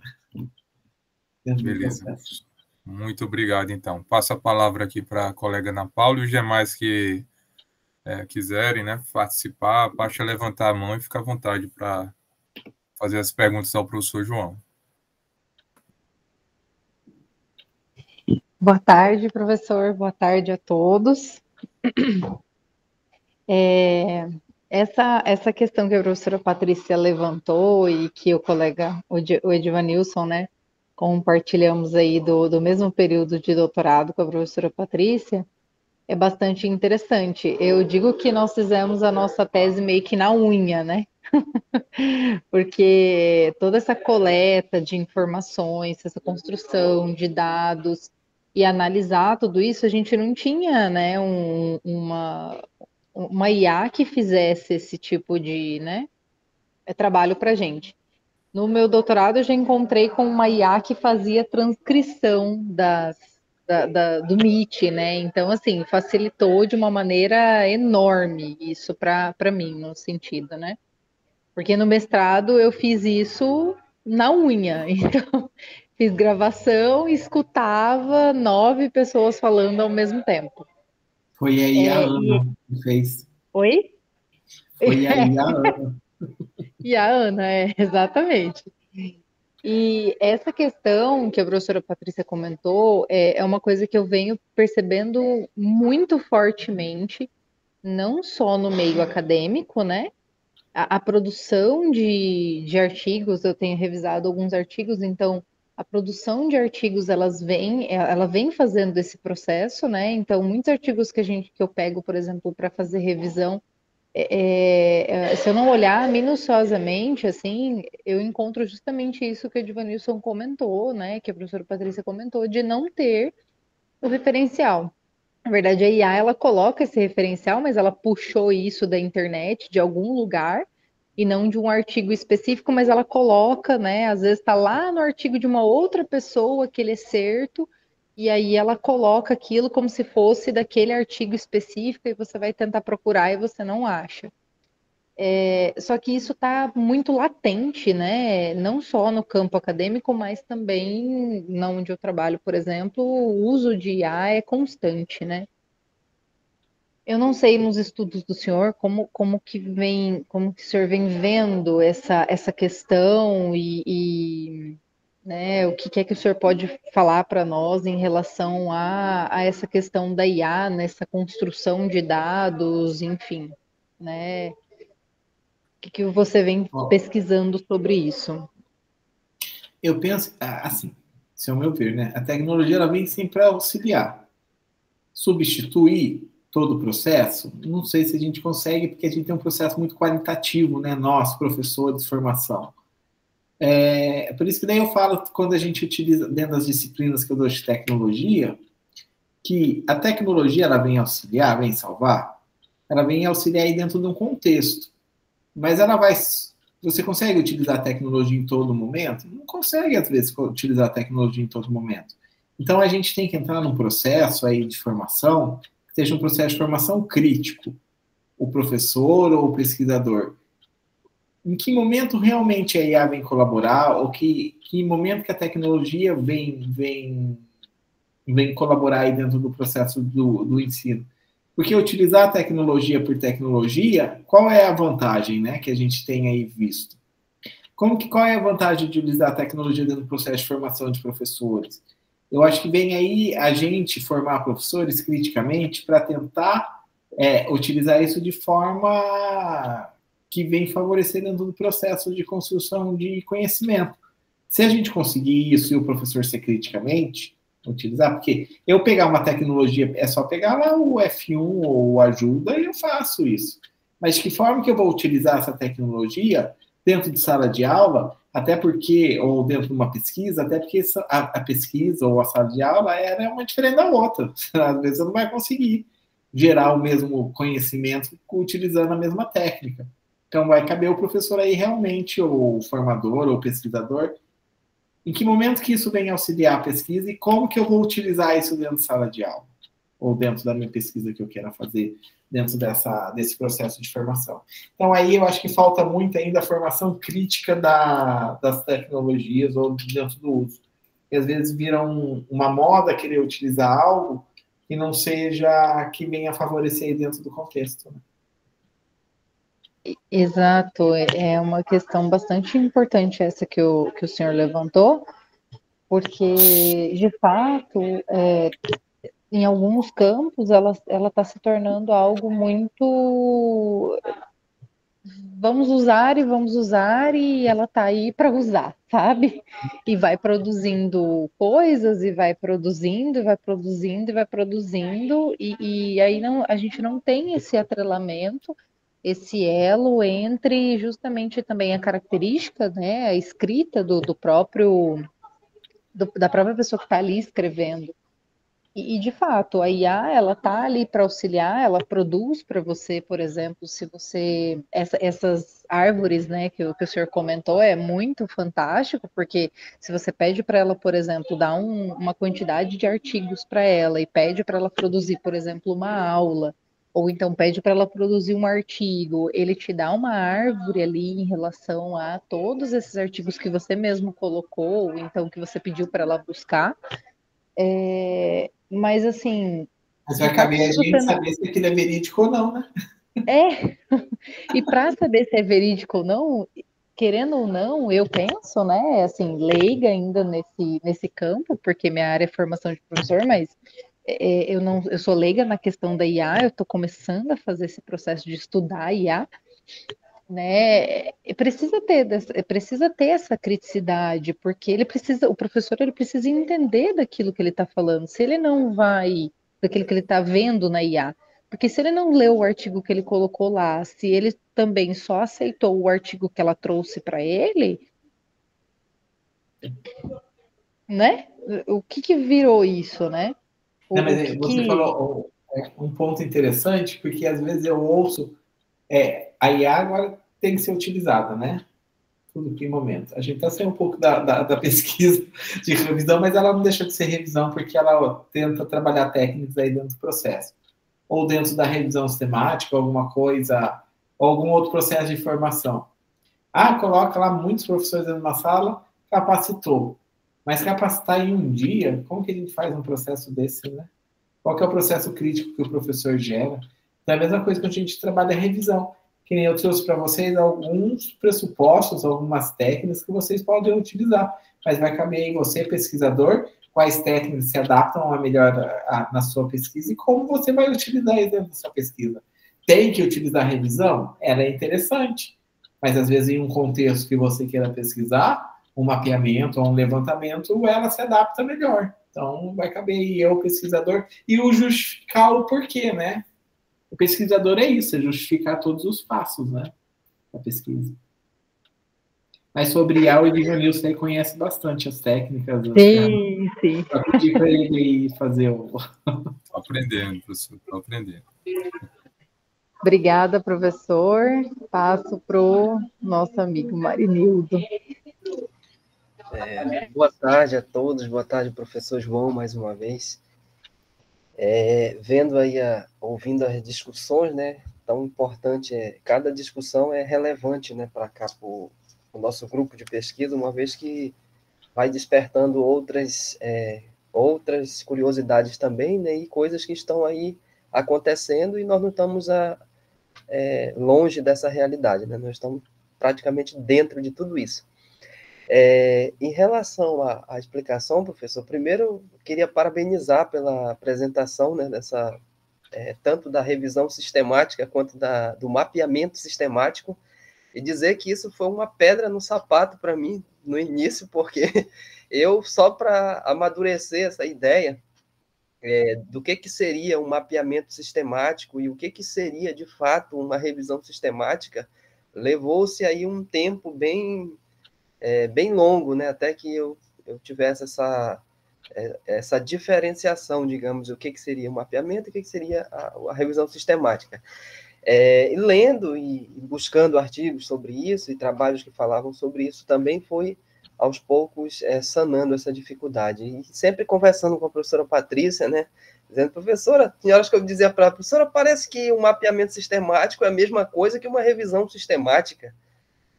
Beleza. Muito obrigado, então. Passo a palavra aqui para a colega Ana Paula e os demais que quiserem, né, participar, basta levantar a mão e ficar à vontade para fazer as perguntas ao professor João. Boa tarde, professor. Boa tarde a todos. Essa questão que a professora Patrícia levantou e que o colega, o Edvanilson, né, compartilhamos aí do mesmo período de doutorado com a professora Patrícia, é bastante interessante. Eu digo que nós fizemos a nossa tese meio que na unha, né? Porque toda essa coleta de informações, essa construção de dados e analisar tudo isso, a gente não tinha, né, uma IA que fizesse esse tipo de, né, trabalho para a gente. No meu doutorado, eu já encontrei com uma IA que fazia transcrição do Meet, né? Então, assim, facilitou de uma maneira enorme isso para mim, no sentido, né? Porque no mestrado eu fiz isso na unha. Então, fiz gravação e escutava 9 pessoas falando ao mesmo tempo. Foi aí a Ana que fez. Oi? Foi aí a Ana. E a Ana, exatamente. E essa questão que a professora Patrícia comentou é uma coisa que eu venho percebendo muito fortemente, não só no meio acadêmico, né? A produção de artigos, eu tenho revisado alguns artigos, então a produção de artigos ela vem fazendo esse processo, né? Então, muitos artigos que eu pego, por exemplo, para fazer revisão, se eu não olhar minuciosamente, assim, eu encontro justamente isso que o Edvanilson comentou, né? Que a professora Patrícia comentou, de não ter o referencial. Na verdade, a IA, ela coloca esse referencial, mas ela puxou isso da internet, de algum lugar, e não de um artigo específico, mas ela coloca, né? Às vezes está lá no artigo de uma outra pessoa, aquele excerto, e aí ela coloca aquilo como se fosse daquele artigo específico, e você vai tentar procurar e você não acha. Só que isso está muito latente, né? Não só no campo acadêmico, mas também na onde eu trabalho, por exemplo, o uso de IA é constante, né? Eu não sei nos estudos do senhor como que o senhor vem vendo essa questão né, o que é que o senhor pode falar para nós em relação a essa questão da IA, nessa construção de dados, enfim, né? O que você vem Ó, pesquisando sobre isso? eu penso, assim, se é o meu ver, né? A tecnologia ela vem sempre para auxiliar. Substituir todo o processo, não sei se a gente consegue, porque a gente tem um processo muito qualitativo, né? Nós, professores de formação. Por isso que daí eu falo, quando a gente utiliza, dentro das disciplinas que eu dou de tecnologia, que a tecnologia ela vem auxiliar, vem salvar, ela vem auxiliar aí dentro de um contexto. Mas ela vai. Você consegue utilizar a tecnologia em todo momento? Não consegue, às vezes, utilizar a tecnologia em todo momento. Então, a gente tem que entrar num processo aí de formação, que seja um processo de formação crítico. O professor ou o pesquisador. Em que momento realmente a IA vem colaborar, ou que momento que a tecnologia vem colaborar aí dentro do processo do ensino? Porque utilizar a tecnologia por tecnologia, qual é a vantagem, né, que a gente tem aí visto? Qual é a vantagem de utilizar a tecnologia dentro do processo de formação de professores? Eu acho que vem aí a gente formar professores criticamente para tentar utilizar isso de forma que vem favorecer dentro do processo de construção de conhecimento. Se a gente conseguir isso e o professor ser criticamente, utilizar, porque eu pegar uma tecnologia, é só pegar lá o F1 ou o Ajuda e eu faço isso. Mas de que forma que eu vou utilizar essa tecnologia dentro de sala de aula, até porque, ou dentro de uma pesquisa, até porque a pesquisa ou a sala de aula é uma diferente da outra. Às vezes você não vai conseguir gerar o mesmo conhecimento utilizando a mesma técnica. Então vai caber o professor aí realmente, ou o formador, ou o pesquisador, em que momento que isso vem auxiliar a pesquisa e como que eu vou utilizar isso dentro da sala de aula? Ou dentro da minha pesquisa que eu quero fazer dentro desse processo de formação. Então, aí eu acho que falta muito ainda a formação crítica das tecnologias ou dentro do uso. E às vezes vira uma moda querer utilizar algo que não seja, que venha favorecer dentro do contexto. Né? Exato, é uma questão bastante importante essa que o senhor levantou, porque, de fato, em alguns campos, ela está se tornando algo muito. Vamos usar e ela está aí para usar, sabe? E vai produzindo coisas, e vai produzindo, e vai produzindo, e vai produzindo, e aí a gente não tem esse atrelamento, esse elo entre justamente também a característica, né, a escrita da própria pessoa que está ali escrevendo. E, de fato, a IA, ela está ali para auxiliar, ela produz para você, por exemplo, se você... essas árvores, né, que o senhor comentou, é muito fantástico, porque se você pede para ela, por exemplo, dar uma quantidade de artigos para ela e pede para ela produzir, por exemplo, uma aula, ou então pede para ela produzir um artigo, ele te dá uma árvore ali em relação a todos esses artigos que você mesmo colocou, ou então que você pediu para ela buscar. Mas assim, Mas o vai fato caber a de você gente saber se aquilo é verídico ou não, né? e para saber se é verídico ou não, querendo ou não, eu penso, né, assim, leiga ainda nesse campo, porque minha área é formação de professor, mas eu sou leiga na questão da IA, eu estou começando a fazer esse processo de estudar IA, né? Precisa ter essa criticidade, porque o professor ele precisa entender daquilo que ele está falando. Se ele não vai daquilo que ele está vendo na IA, porque se ele não leu o artigo que ele colocou lá, se ele também só aceitou o artigo que ela trouxe para ele, né? O que virou isso, né? Não, mas O que você que falou um ponto interessante, porque às vezes eu ouço, a IA agora tem que ser utilizada, né? Tudo que em momento. A gente está saindo um pouco da pesquisa de revisão, mas ela não deixa de ser revisão, porque ela tenta trabalhar técnicas aí dentro do processo. Ou dentro da revisão sistemática, alguma coisa, ou algum outro processo de formação. Coloca lá muitos professores dentro de uma sala, capacitou. Mas capacitar em um dia, como que a gente faz um processo desse, né? Qual que é o processo crítico que o professor gera? Então, é a mesma coisa que a gente trabalha a revisão. Que nem eu trouxe para vocês alguns pressupostos, algumas técnicas que vocês podem utilizar. Mas vai caber aí você, pesquisador, quais técnicas se adaptam a melhor na sua pesquisa e como você vai utilizar dentro da sua pesquisa. Tem que utilizar a revisão? Ela é interessante. Mas, às vezes, em um contexto que você queira pesquisar, um mapeamento ou um levantamento, ela se adapta melhor. Então, vai caber aí eu, pesquisador, e o justificar o porquê, né? O pesquisador é isso, é justificar todos os passos, né? Da pesquisa. Mas sobre IA, o Edvanilson conhece bastante as técnicas, as ferramentas. sim. Eu pedi para ele fazer o... Estou aprendendo, professor, estou aprendendo. Obrigada, professor. Passo para o nosso amigo Marinildo. Boa tarde a todos, boa tarde, professor João, mais uma vez. Vendo aí, ouvindo as discussões, né, tão importante, cada discussão é relevante, né, para cá, para o nosso grupo de pesquisa, uma vez que vai despertando outras curiosidades também, né, e coisas que estão aí acontecendo e nós não estamos longe dessa realidade, né, nós estamos praticamente dentro de tudo isso. Em relação à explicação, professor, primeiro eu queria parabenizar pela apresentação, né, tanto da revisão sistemática quanto do mapeamento sistemático, e dizer que isso foi uma pedra no sapato para mim no início, porque eu, só para amadurecer essa ideia do que seria um mapeamento sistemático e o que seria, de fato, uma revisão sistemática, levou-se aí um tempo bem longo, né, até que eu tivesse essa diferenciação, digamos, o que seria o mapeamento e o que seria a revisão sistemática. E lendo e buscando artigos sobre isso e trabalhos que falavam sobre isso, também foi, aos poucos, sanando essa dificuldade. E sempre conversando com a professora Patrícia, né, dizendo, professora, tinha horas que eu dizia para a professora, parece que um mapeamento sistemático é a mesma coisa que uma revisão sistemática.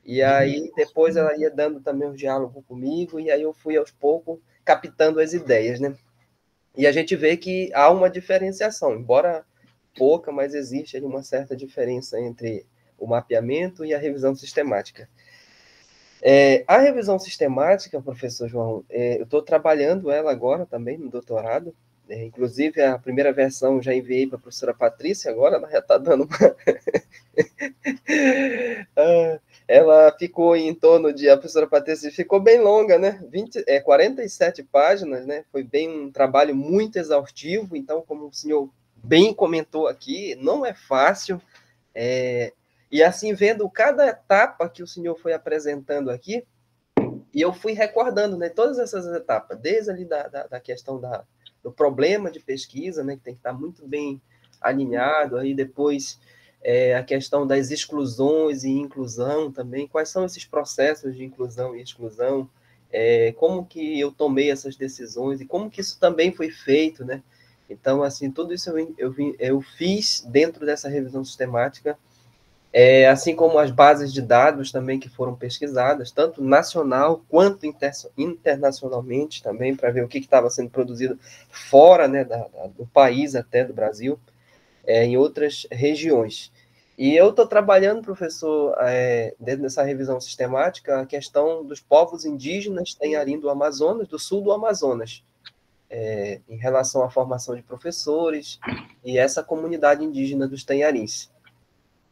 E aí, depois ela ia dando também um diálogo comigo, e aí eu fui, aos poucos, captando as ideias, né? E a gente vê que há uma diferenciação, embora pouca, mas existe ali uma certa diferença entre o mapeamento e a revisão sistemática. A revisão sistemática, professor João, eu estou trabalhando ela agora também no doutorado, inclusive a primeira versão já enviei para a professora Patrícia, agora ela já está dando uma... ela ficou em torno de, a professora Patrícia ficou bem longa, né? 47 páginas, né? Foi bem um trabalho muito exaustivo, então, como o senhor bem comentou aqui, não é fácil, e assim, vendo cada etapa que o senhor foi apresentando aqui, e eu fui recordando, né, todas essas etapas, desde ali da questão do problema de pesquisa, né, que tem que estar muito bem alinhado, aí depois a questão das exclusões e inclusão também, quais são esses processos de inclusão e exclusão, como que eu tomei essas decisões e como que isso também foi feito, né? Então, assim, tudo isso eu fiz dentro dessa revisão sistemática, assim como as bases de dados também que foram pesquisadas, tanto nacional quanto internacionalmente também, para ver o que estava sendo produzido fora, né, do país, até do Brasil, em outras regiões. E eu estou trabalhando, professor, dentro dessa revisão sistemática, a questão dos povos indígenas Tenharim do Amazonas, do sul do Amazonas, em relação à formação de professores e essa comunidade indígena dos Tenharins.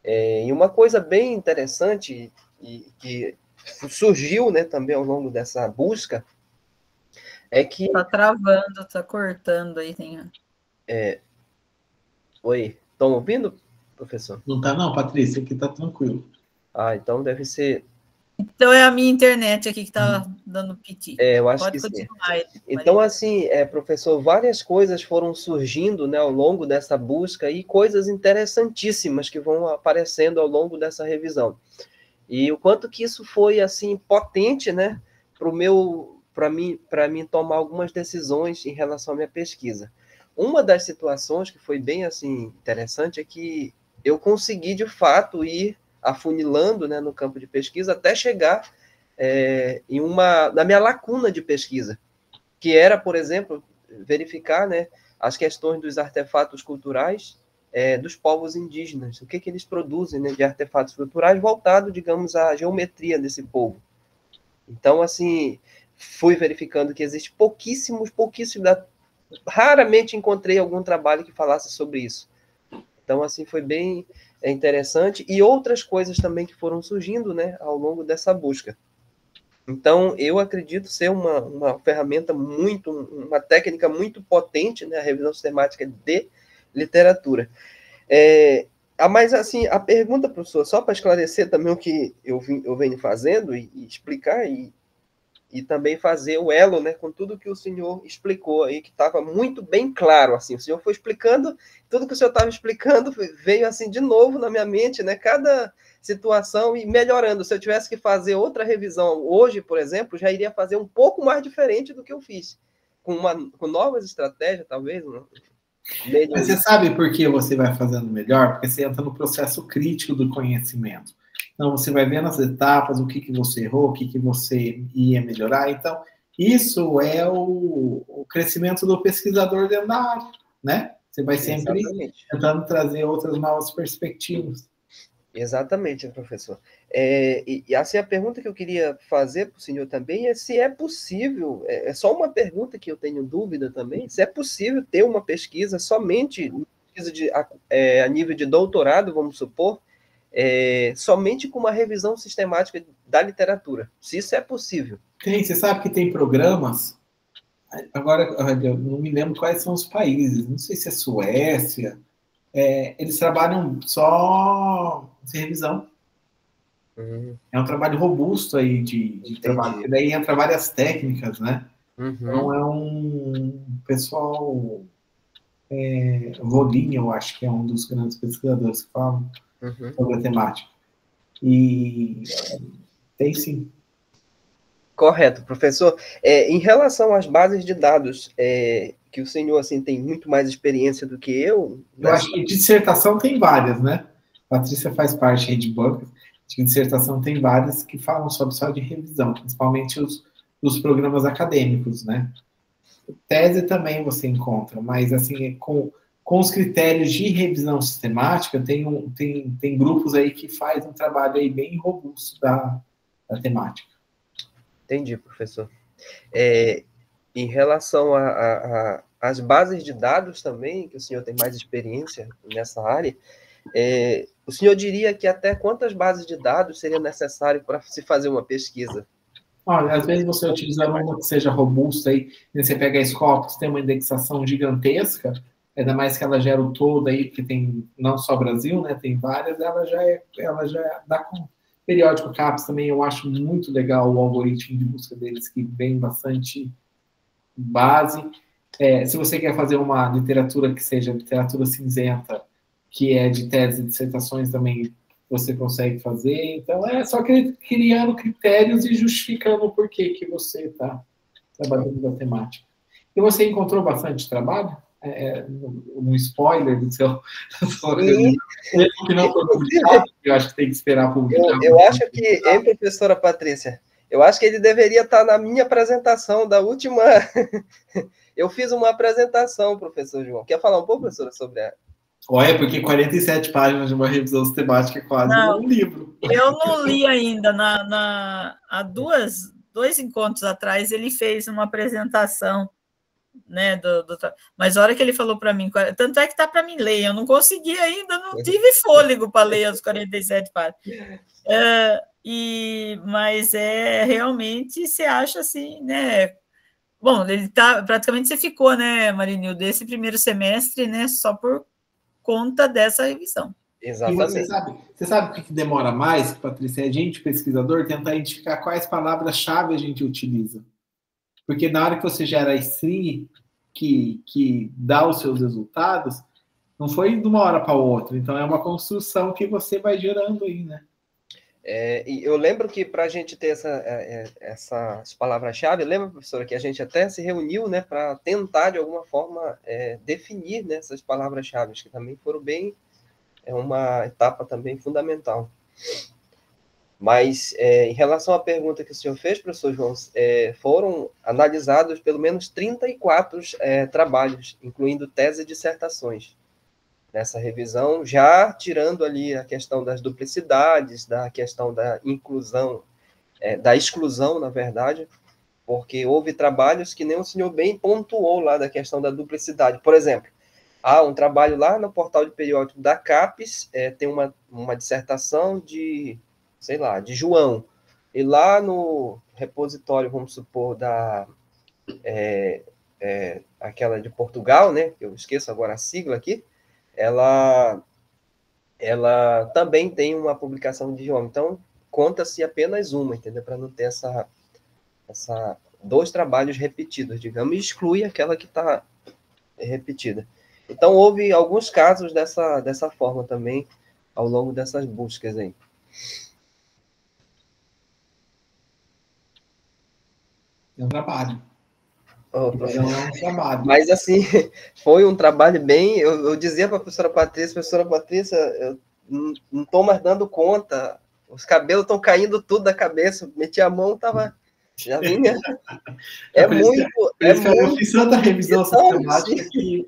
E uma coisa bem interessante e que surgiu, né, também ao longo dessa busca é que... Está travando, está cortando aí. Oi, estão ouvindo, professor? Não está não, Patrícia, aqui está tranquilo. Então deve ser... Então é a minha internet aqui que está dando piti. Eu acho Pode que continuar. Sim. Então, assim, professor, várias coisas foram surgindo, né, ao longo dessa busca e coisas interessantíssimas que vão aparecendo ao longo dessa revisão. E o quanto que isso foi, assim, potente, né, para mim tomar algumas decisões em relação à minha pesquisa. Uma das situações que foi bem, assim, interessante é que eu consegui, de fato, ir afunilando, né, no campo de pesquisa até chegar na minha lacuna de pesquisa, que era, por exemplo, verificar, né, as questões dos artefatos culturais dos povos indígenas, o que eles produzem, né, de artefatos culturais voltado, digamos, à geometria desse povo. Então, assim, fui verificando que existe pouquíssimos, raramente encontrei algum trabalho que falasse sobre isso. Então, assim, foi bem interessante, e outras coisas também que foram surgindo, né, ao longo dessa busca. Então, eu acredito ser uma ferramenta uma técnica muito potente, né, a revisão sistemática de literatura. Mas, assim, a pergunta, professor, só para esclarecer também o que eu venho fazendo e explicar, e também fazer o elo, né, com tudo que o senhor explicou aí, que estava muito bem claro, assim, o senhor foi explicando, tudo que o senhor estava explicando veio, assim, de novo na minha mente, né, cada situação e melhorando. Se eu tivesse que fazer outra revisão hoje, por exemplo, já iria fazer um pouco mais diferente do que eu fiz, com novas estratégias, talvez, né? Mas você sabe por que você vai fazendo melhor? Porque você entra no processo crítico do conhecimento. Então, você vai vendo as etapas, o que você errou, o que você ia melhorar. Então, isso é o crescimento do pesquisador dentro da área, né? Você vai sempre tentando trazer outras novas perspectivas. Exatamente, professor. E assim, a pergunta que eu queria fazer para o senhor também é se é possível, é só uma pergunta que eu tenho dúvida também, se é possível ter uma pesquisa somente a nível de doutorado, vamos supor, somente com uma revisão sistemática da literatura, se isso é possível. Você sabe que tem programas, agora eu não me lembro quais são os países, não sei se é Suécia, eles trabalham só de revisão. É um trabalho robusto aí de trabalho, e daí entra várias técnicas, né? Então é um pessoal, Rolim, eu acho que é um dos grandes pesquisadores que falam sobre a temática. E tem sim. Correto, professor. Em relação às bases de dados, que o senhor assim, tem muito mais experiência do que eu... Eu acho que dissertação tem várias, né? A Patrícia faz parte aí de bancas. Acho que dissertação tem várias que falam sobre só de revisão, principalmente os programas acadêmicos, né? Tese também você encontra, mas assim, com os critérios de revisão sistemática, tem grupos aí que fazem um trabalho aí bem robusto da temática. Entendi, professor. Em relação às bases de dados também, que o senhor tem mais experiência nessa área, o senhor diria que até quantas bases de dados seria necessário para se fazer uma pesquisa? Olha, às vezes você utiliza uma que seja robusta, aí você pega a Scopus, tem uma indexação gigantesca, ainda mais que ela gera o todo aí, porque tem não só Brasil, né, tem várias, ela já dá conta. Periódico CAPES também eu acho muito legal o algoritmo de busca deles, que vem bastante base. Se você quer fazer uma literatura que seja literatura cinzenta, que é de tese e dissertações também, você consegue fazer. Então, é só criando critérios e justificando o porquê que você está trabalhando da temática. E você encontrou bastante trabalho? Um spoiler do seu... Mesmo que não foi publicado, eu acho que tem que esperar publicar. Eu acho que, hein, professora Patrícia, eu acho que ele deveria estar na minha apresentação da última... Eu fiz uma apresentação, professor João. Quer falar um pouco, professora, sobre a... Olha, porque 47 páginas de uma revisão sistemática é quase um livro. Eu não li ainda. Há dois encontros atrás, ele fez uma apresentação, né? Mas a hora que ele falou para mim, tanto é que está para mim ler, eu não consegui ainda, não tive fôlego para ler as 47 páginas. Mas realmente você acha assim, né? Bom, ele praticamente você ficou, né, Marinil, desse primeiro semestre, né, só por conta dessa revisão. Exatamente. E você sabe o que demora mais, Patrícia? A gente, pesquisador, tentar identificar quais palavras-chave a gente utiliza. Porque na hora que você gera a string que dá os seus resultados, não foi de uma hora para outra. Então, é uma construção que você vai gerando aí, né? E eu lembro que para a gente ter essas palavras-chave, lembra, professora, que a gente até se reuniu, né, para tentar, de alguma forma, definir, né, essas palavras-chave, que também foram bem... É uma etapa também fundamental. Mas, em relação à pergunta que o senhor fez, professor João, foram analisados pelo menos 34 trabalhos, incluindo tese e dissertações, nessa revisão, já tirando ali a questão das duplicidades, da questão da inclusão, da exclusão, na verdade, porque houve trabalhos que nem o senhor bem pontuou lá da questão da duplicidade. Por exemplo, há um trabalho lá no portal de periódico da CAPES, tem uma dissertação de, sei lá, de João, e lá no repositório, vamos supor, aquela de Portugal, né, eu esqueço agora a sigla aqui, ela também tem uma publicação de João, então conta-se apenas uma, entendeu? Para não ter dois trabalhos repetidos, digamos, e exclui aquela que está repetida. Então, houve alguns casos dessa forma também, ao longo dessas buscas aí. É um trabalho. Mas, assim, foi um trabalho bem... Eu dizia para a professora Patrícia, eu não estou mais dando conta, os cabelos estão caindo tudo da cabeça, meti a mão, estava... Já vinha. Eu fiz tanta revisão sistemática que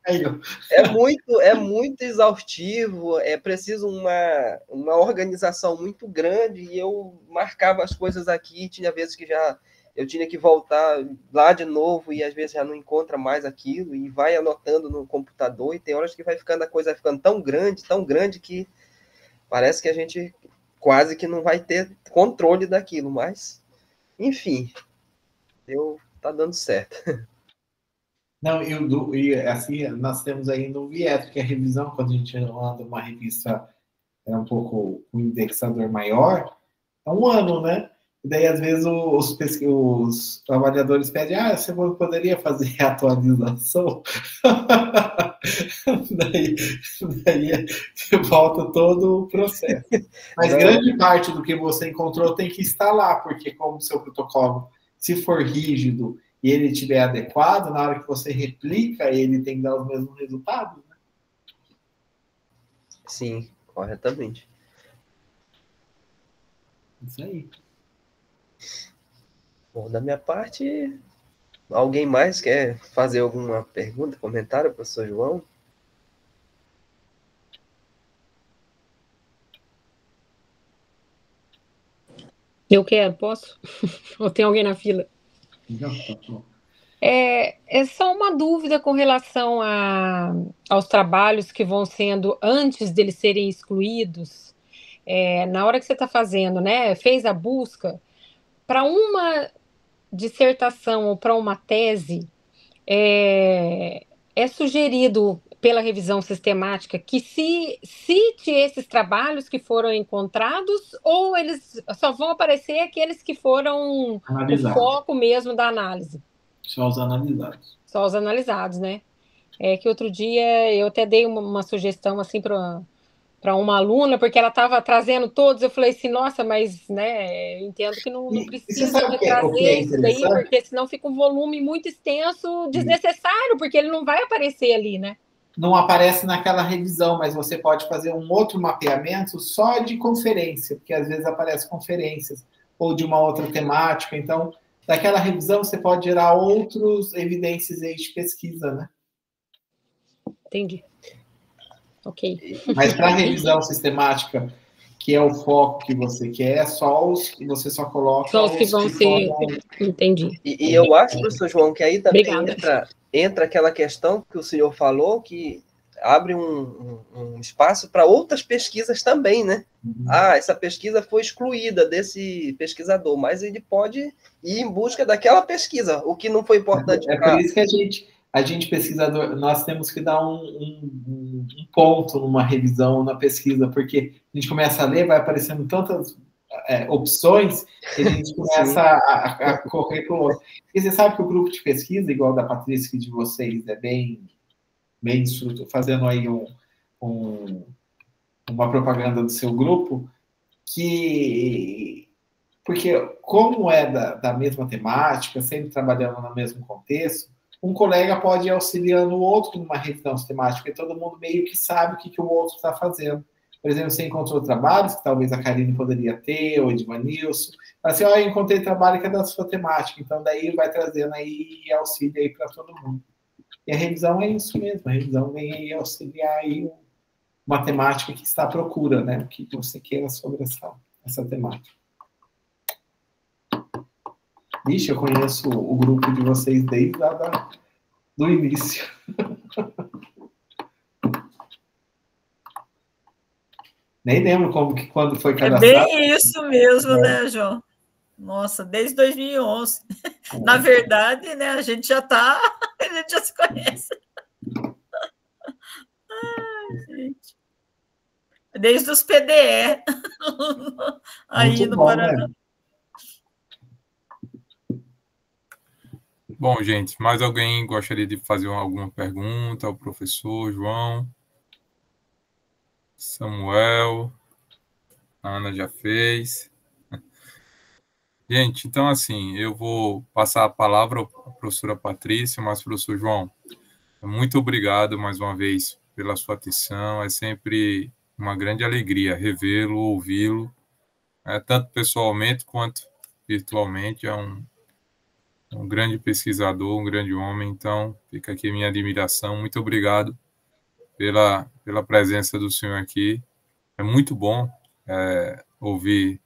é muito exaustivo, é preciso uma organização muito grande, e eu marcava as coisas aqui, tinha vezes que eu tinha que voltar lá de novo, e às vezes já não encontra mais aquilo, e vai anotando no computador, e tem horas que a coisa vai ficando tão grande, que parece que a gente quase que não vai ter controle daquilo, mas... Enfim, tá dando certo. Não, assim, nós temos ainda um viés, que a revisão, quando a gente anda uma revista um pouco com um indexador maior, é um ano, né? E daí, às vezes, os trabalhadores pedem, você poderia fazer a atualização? daí volta todo o processo. Mas grande parte do que você encontrou tem que estar lá, porque como o seu protocolo, se for rígido e ele estiver adequado, na hora que você replica, ele tem que dar os mesmos resultados, né? Sim, corretamente. Isso aí. Bom, da minha parte, alguém mais quer fazer alguma pergunta, comentário, professor João? Eu quero, posso? Ou tem alguém na fila? É só uma dúvida com relação aos trabalhos que vão sendo, antes deles serem excluídos, na hora que você está fazendo, né? Fez a busca, para uma dissertação ou para uma tese, é sugerido pela revisão sistemática que se cite esses trabalhos que foram encontrados, ou eles só vão aparecer aqueles que foram analisados. O foco mesmo da análise? Só os analisados. Só os analisados, né? É que outro dia eu até dei uma sugestão assim para uma aluna, porque ela estava trazendo todos, eu falei assim, nossa, mas né, eu entendo que não E você precisa sabe de o que é trazer isso daí, interessante? porque senão fica um volume muito extenso, desnecessário, porque ele não vai aparecer ali, né? Não aparece naquela revisão, mas você pode fazer um outro mapeamento só de conferência, porque às vezes aparecem conferências, ou de uma outra temática. Então, daquela revisão, você pode gerar outras evidências aí de pesquisa, né? Entendi. Ok. Mas para a revisão sistemática, que é o foco que você quer, só os que você só coloca Só os que vão ser. Entendi. E eu acho, professor João, que aí também Obrigada. entra aquela questão que o senhor falou, que abre um espaço para outras pesquisas também, né? Ah, essa pesquisa foi excluída desse pesquisador, mas ele pode ir em busca daquela pesquisa, o que não foi importante. É por isso que a gente pesquisador, nós temos que dar um ponto numa revisão, na pesquisa, porque a gente começa a ler, vai aparecendo tantas opções que a gente começa a correr para o outro. E você sabe que o grupo de pesquisa, igual da Patrícia, que de vocês, é bem fazendo aí uma propaganda do seu grupo, porque como é da mesma temática, sempre trabalhando no mesmo contexto, um colega pode ir auxiliando o outro numa revisão sistemática, e todo mundo meio que sabe o que o outro está fazendo. Por exemplo, você encontrou trabalhos que talvez a Karine poderia ter, ou o Edvanilson, assim, eu encontrei trabalho que é da sua temática, então daí vai trazendo aí auxílio aí para todo mundo. E a revisão é isso mesmo, a revisão vem aí auxiliar aí uma temática que está à procura, né? O que você queira sobre essa temática. Vixe, eu conheço o grupo de vocês desde do início. Nem lembro quando foi cadastrado. É bem isso mesmo, né, João? Nossa, desde 2011. Na verdade, né, a gente já se conhece. Ai, gente. Desde os PDE. Aí muito no bom, Paraná. Né? Bom, gente, mais alguém gostaria de fazer alguma pergunta ao professor João? Samuel? A Ana já fez. Gente, então assim, eu vou passar a palavra à professora Patrícia, mas professor João, muito obrigado mais uma vez pela sua atenção. É sempre uma grande alegria revê-lo, ouvi-lo, tanto pessoalmente quanto virtualmente. É um grande pesquisador, um grande homem, então fica aqui a minha admiração. Muito obrigado pela presença do senhor aqui. É muito bom ouvir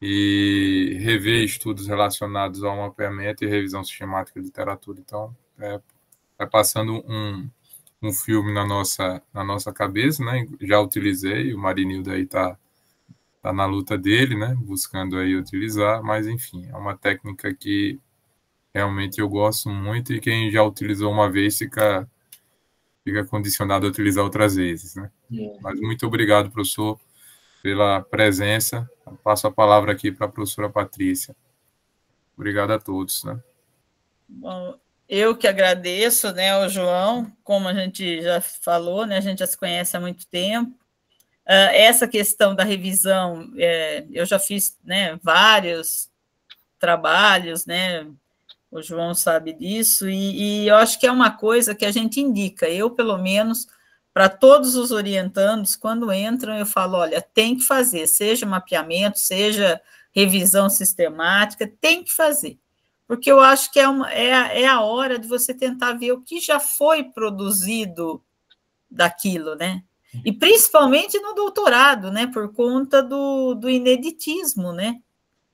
e rever estudos relacionados ao mapeamento e revisão sistemática de literatura. Então, vai passando um filme na nossa cabeça, né? Já utilizei, o Marinildo aí tá na luta dele, né? Buscando aí utilizar, mas enfim, é uma técnica que realmente eu gosto muito, e quem já utilizou uma vez fica condicionado a utilizar outras vezes, né? Mas muito obrigado, professor, pela presença. Eu passo a palavra aqui para a professora Patrícia. Obrigado a todos, né? Bom, eu que agradeço, né, ao João, como a gente já falou, né, a gente já se conhece há muito tempo. Essa questão da revisão, eu já fiz, né, vários trabalhos, né, o João sabe disso, e eu acho que é uma coisa que a gente indica, eu, pelo menos, para todos os orientandos, quando entram, eu falo, olha, tem que fazer, seja mapeamento, seja revisão sistemática, tem que fazer, porque eu acho que é a hora de você tentar ver o que já foi produzido daquilo, né? E principalmente no doutorado, né, por conta do ineditismo, né?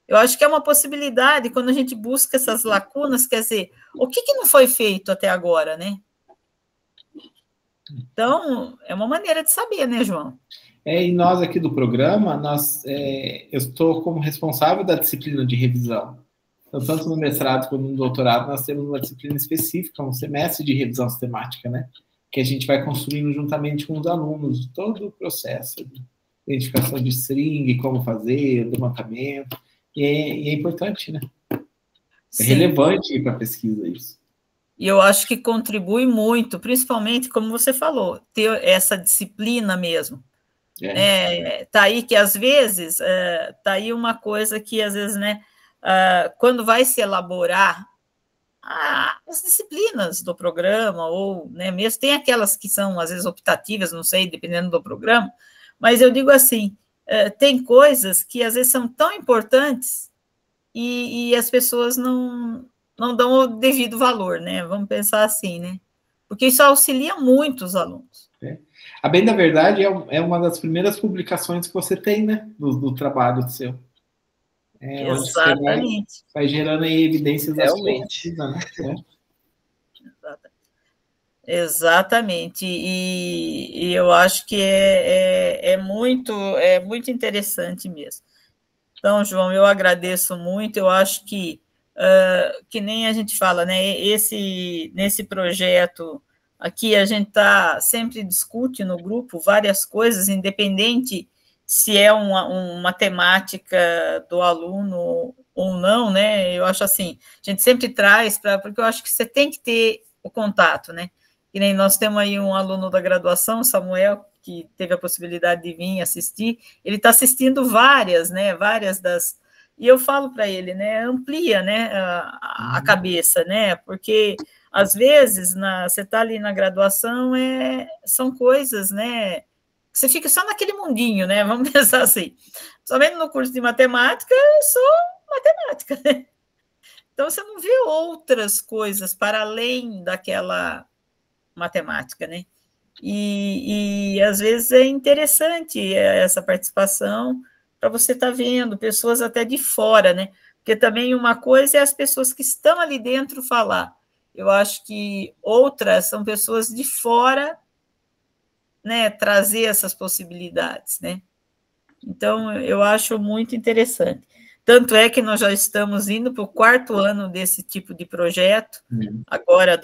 Eu acho que é uma possibilidade quando a gente busca essas lacunas, quer dizer, o que não foi feito até agora, né? Então, é uma maneira de saber, né, João? E nós aqui do programa, eu estou como responsável da disciplina de revisão. Então, tanto no mestrado quanto no doutorado, nós temos uma disciplina específica, um semestre de revisão sistemática, né? Que a gente vai construindo juntamente com os alunos todo o processo de identificação de string, como fazer, levantamento. E é importante, né? É relevante para a pesquisa isso. E eu acho que contribui muito, principalmente, como você falou, ter essa disciplina mesmo. Tá aí que, às vezes, tá aí uma coisa que, às vezes, né, quando vai se elaborar as disciplinas do programa, ou, né, mesmo tem aquelas que são, às vezes, optativas, não sei, dependendo do programa, mas eu digo assim, tem coisas que, às vezes, são tão importantes e as pessoas não dão o devido valor, né? Vamos pensar assim, né? Porque isso auxilia muito os alunos. A bem da verdade, é uma das primeiras publicações que você tem, né? Do trabalho seu. Exatamente. Onde você vai gerando aí evidências realmente, da sua pesquisa, né? Exatamente. E eu acho que é muito interessante mesmo. Então, João, eu agradeço muito. Eu acho que nem a gente fala, né? Nesse projeto aqui, a gente sempre discute no grupo várias coisas, independente se é uma temática do aluno ou não, né? Eu acho assim, a gente sempre traz, porque eu acho que você tem que ter o contato, né? E nem nós temos aí um aluno da graduação, Samuel, que teve a possibilidade de vir assistir, ele está assistindo várias, né? Várias das. E eu falo para ele, né? Amplia, né? A cabeça, né? Porque às vezes você está ali na graduação, são coisas, né? Você fica só naquele mundinho, né? Vamos pensar assim. Somente no curso de matemática, é só matemática, né? Então você não vê outras coisas para além daquela matemática, né? E às vezes é interessante essa participação para você estar vendo pessoas até de fora, né? Porque também uma coisa é as pessoas que estão ali dentro falar. Eu acho que outras são pessoas de fora, né, trazer essas possibilidades, né? Então, eu acho muito interessante. Tanto é que nós já estamos indo para o 4º ano desse tipo de projeto, agora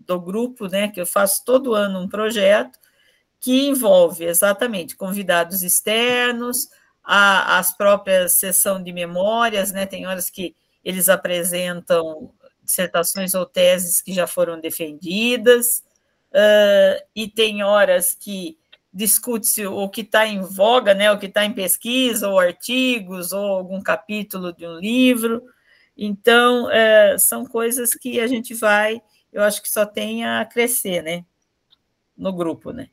do grupo, né, que eu faço todo ano um projeto que envolve exatamente convidados externos, as próprias sessão de memórias, né, tem horas que eles apresentam dissertações ou teses que já foram defendidas, e tem horas que discute-se o que está em voga, né, o que está em pesquisa, ou artigos, ou algum capítulo de um livro. Então, são coisas que a gente eu acho que só tem a crescer, né, no grupo, né.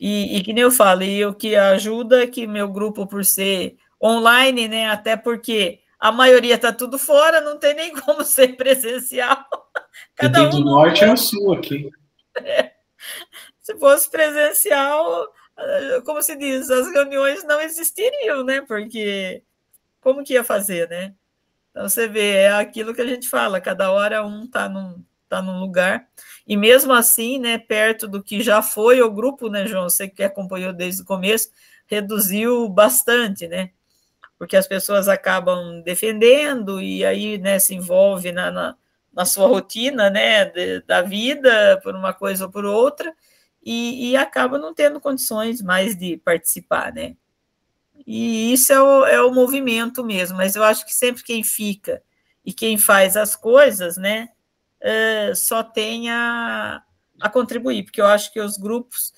E que nem eu falo, e o que ajuda é que meu grupo, por ser online, né, até porque a maioria está tudo fora, não tem nem como ser presencial. Cada um do norte é o sul aqui. Se fosse presencial, como se diz, as reuniões não existiriam, né? Porque como que ia fazer, né? Então, você vê, é aquilo que a gente fala, cada hora um está num lugar, e mesmo assim, né, perto do que já foi o grupo, né, João, você que acompanhou desde o começo, reduziu bastante, né? Porque as pessoas acabam defendendo e aí, né, se envolve na sua rotina, né, da vida, por uma coisa ou por outra, e acaba não tendo condições mais de participar, né? E isso é o movimento mesmo, mas eu acho que sempre quem fica e quem faz as coisas, né, só tem a contribuir, porque eu acho que os grupos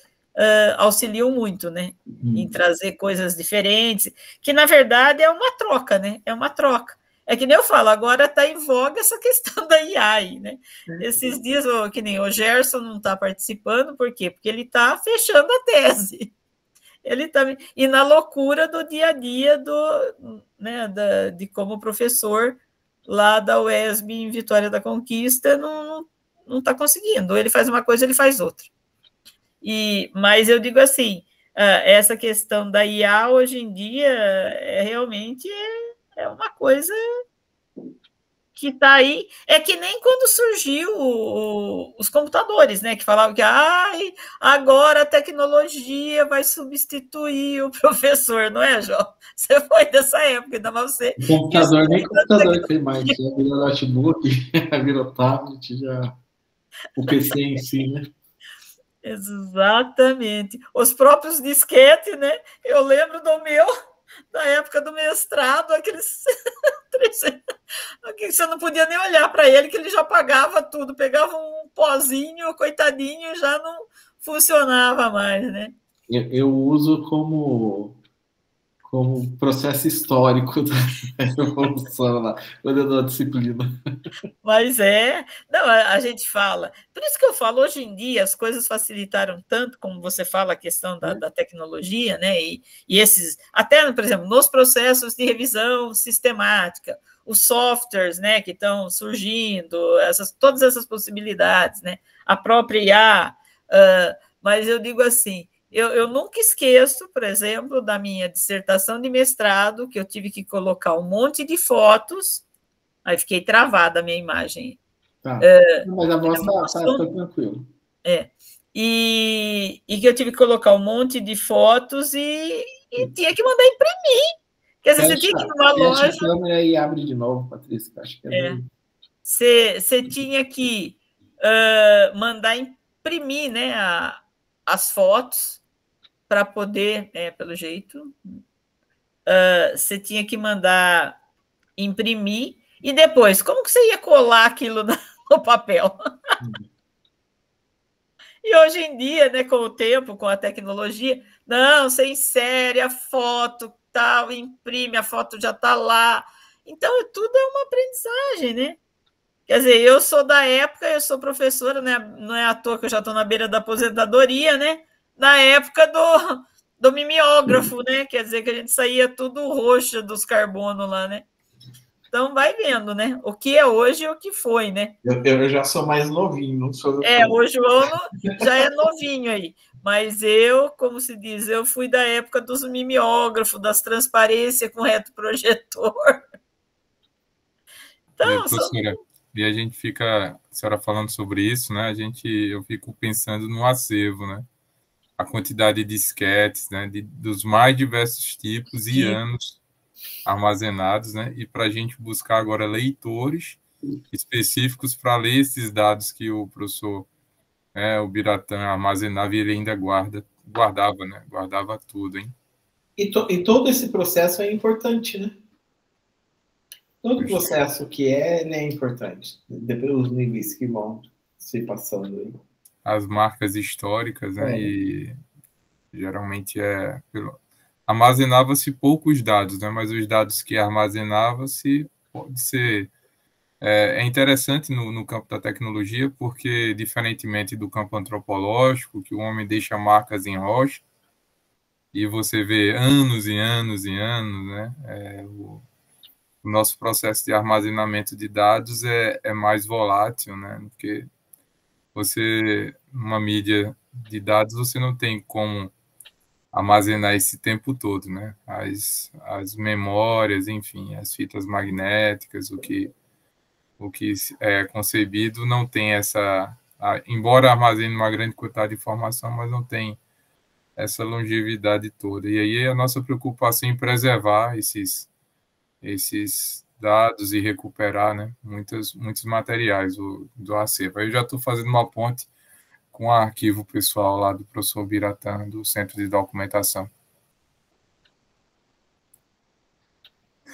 auxiliam muito, né, em trazer coisas diferentes, que na verdade é uma troca, né, é uma troca. É que nem eu falo, agora está em voga essa questão da IA, né? Esses dias, que nem o Gerson não está participando, por quê? Porque ele está fechando a tese. Ele tá, e na loucura do dia a dia né, de como professor lá da UESB em Vitória da Conquista não está conseguindo. Ele faz uma coisa, ele faz outra. Mas eu digo assim, essa questão da IA hoje em dia realmente é uma coisa que está aí, é que nem quando surgiu os computadores, né, que falavam que agora a tecnologia vai substituir o professor, não é, João? Você foi dessa época, ainda mais você. O computador, nem computador tem mais, já virou notebook, já virou tablet, o PC em si, né? Exatamente. Os próprios disquetes, né? Eu lembro da época do mestrado, aqueles que você não podia nem olhar para ele, que ele já pagava tudo, pegava um pozinho, coitadinho, já não funcionava mais, né? Eu uso como processo histórico da evolução lá, quando eu dou a disciplina. Mas não, a gente fala. Por isso que eu falo, hoje em dia as coisas facilitaram tanto, como você fala, a questão da tecnologia, né? E esses, até, por exemplo, nos processos de revisão sistemática, os softwares, né, que estão surgindo, todas essas possibilidades, né? A própria IA, mas eu digo assim, eu nunca esqueço, por exemplo, da minha dissertação de mestrado, que eu tive que colocar um monte de fotos. Aí fiquei travada a minha imagem. Tá. Mas a voz está tranquila. E que eu tive que colocar um monte de fotos e tinha que mandar imprimir. Quer dizer, você tinha que ir numa loja. Fecha a câmera e abre de novo, Patrícia. Acho que Você tinha que mandar imprimir, né, as fotos para poder, pelo jeito, você tinha que mandar imprimir. E depois, como que você ia colar aquilo no papel? E hoje em dia, né, com o tempo, com a tecnologia, não, você insere a foto, tal, imprime, a foto já está lá. Então, tudo é uma aprendizagem, né? Quer dizer, eu sou da época, eu sou professora, né? Não é à toa que eu já estou na beira da aposentadoria, né? Na época do mimeógrafo, né? Quer dizer, que a gente saía tudo roxo dos carbonos lá, né? Então, vai vendo, né? O que é hoje e o que foi, né? Eu já sou mais novinho, não sou... O João já é novinho aí. Mas eu, como se diz, eu fui da época dos mimeógrafos, das transparências com retroprojetor. Então, professora, e a gente fica, a senhora falando sobre isso, né? Eu fico pensando no acervo, né? A quantidade de disquetes, né? Dos mais diversos tipos e anos armazenados, né? E para a gente buscar agora leitores específicos para ler esses dados que o professor o Biratã armazenava e ele ainda guardava, né? Guardava tudo, hein? E todo esse processo é importante, né? Todo processo que né, é importante. Depois os níveis que vão se passando aí. As marcas históricas, né? E geralmente armazenava-se poucos dados, né? Mas os dados que armazenava-se pode ser é interessante no campo da tecnologia, porque diferentemente do campo antropológico, que o homem deixa marcas em rocha e você vê anos e anos e anos, né? O nosso processo de armazenamento de dados é mais volátil, né? Porque numa mídia de dados, você não tem como armazenar esse tempo todo, né? As memórias, enfim, as fitas magnéticas, o que é concebido não tem embora armazene uma grande quantidade de informação, mas não tem essa longevidade toda. E aí a nossa preocupação em preservar esses dados e recuperar, né, muitos materiais do acervo. Aí eu já estou fazendo uma ponte com o arquivo pessoal lá do professor Biratã, do Centro de Documentação.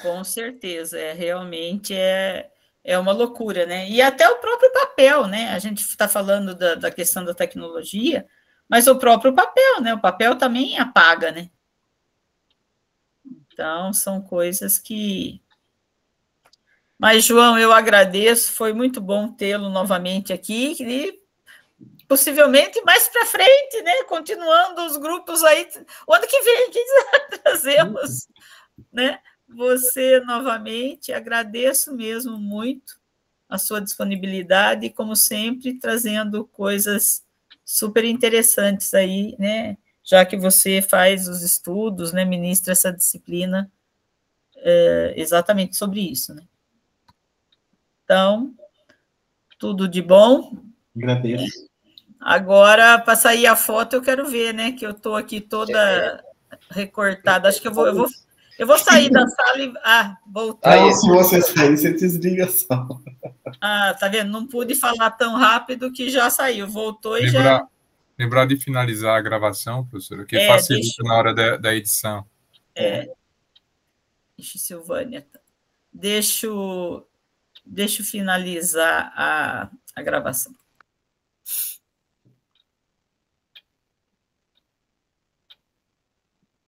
Com certeza, realmente é uma loucura, né? E até o próprio papel, né? A gente está falando da questão da tecnologia, mas o próprio papel, né? O papel também apaga, né? Então, são coisas que... Mas, João, eu agradeço, foi muito bom tê-lo novamente aqui, e possivelmente mais para frente, né? Continuando os grupos aí, o ano que vem, quem trazemos, né? Você novamente, agradeço mesmo muito a sua disponibilidade e, como sempre, trazendo coisas super interessantes aí, né? Já que você faz os estudos, né? Ministra essa disciplina exatamente sobre isso, né? Então, tudo de bom. Agradeço. Agora, para sair a foto, eu quero ver, né? Que eu estou aqui toda recortada. Acho que eu vou sair da sala e... voltou. Se você sair, você desliga só. Tá vendo? Não pude falar tão rápido que já saiu. Voltou e Lembrar de finalizar a gravação, professora, que facilita na hora da edição. Deixa, Silvânia. Deixa finalizar a gravação.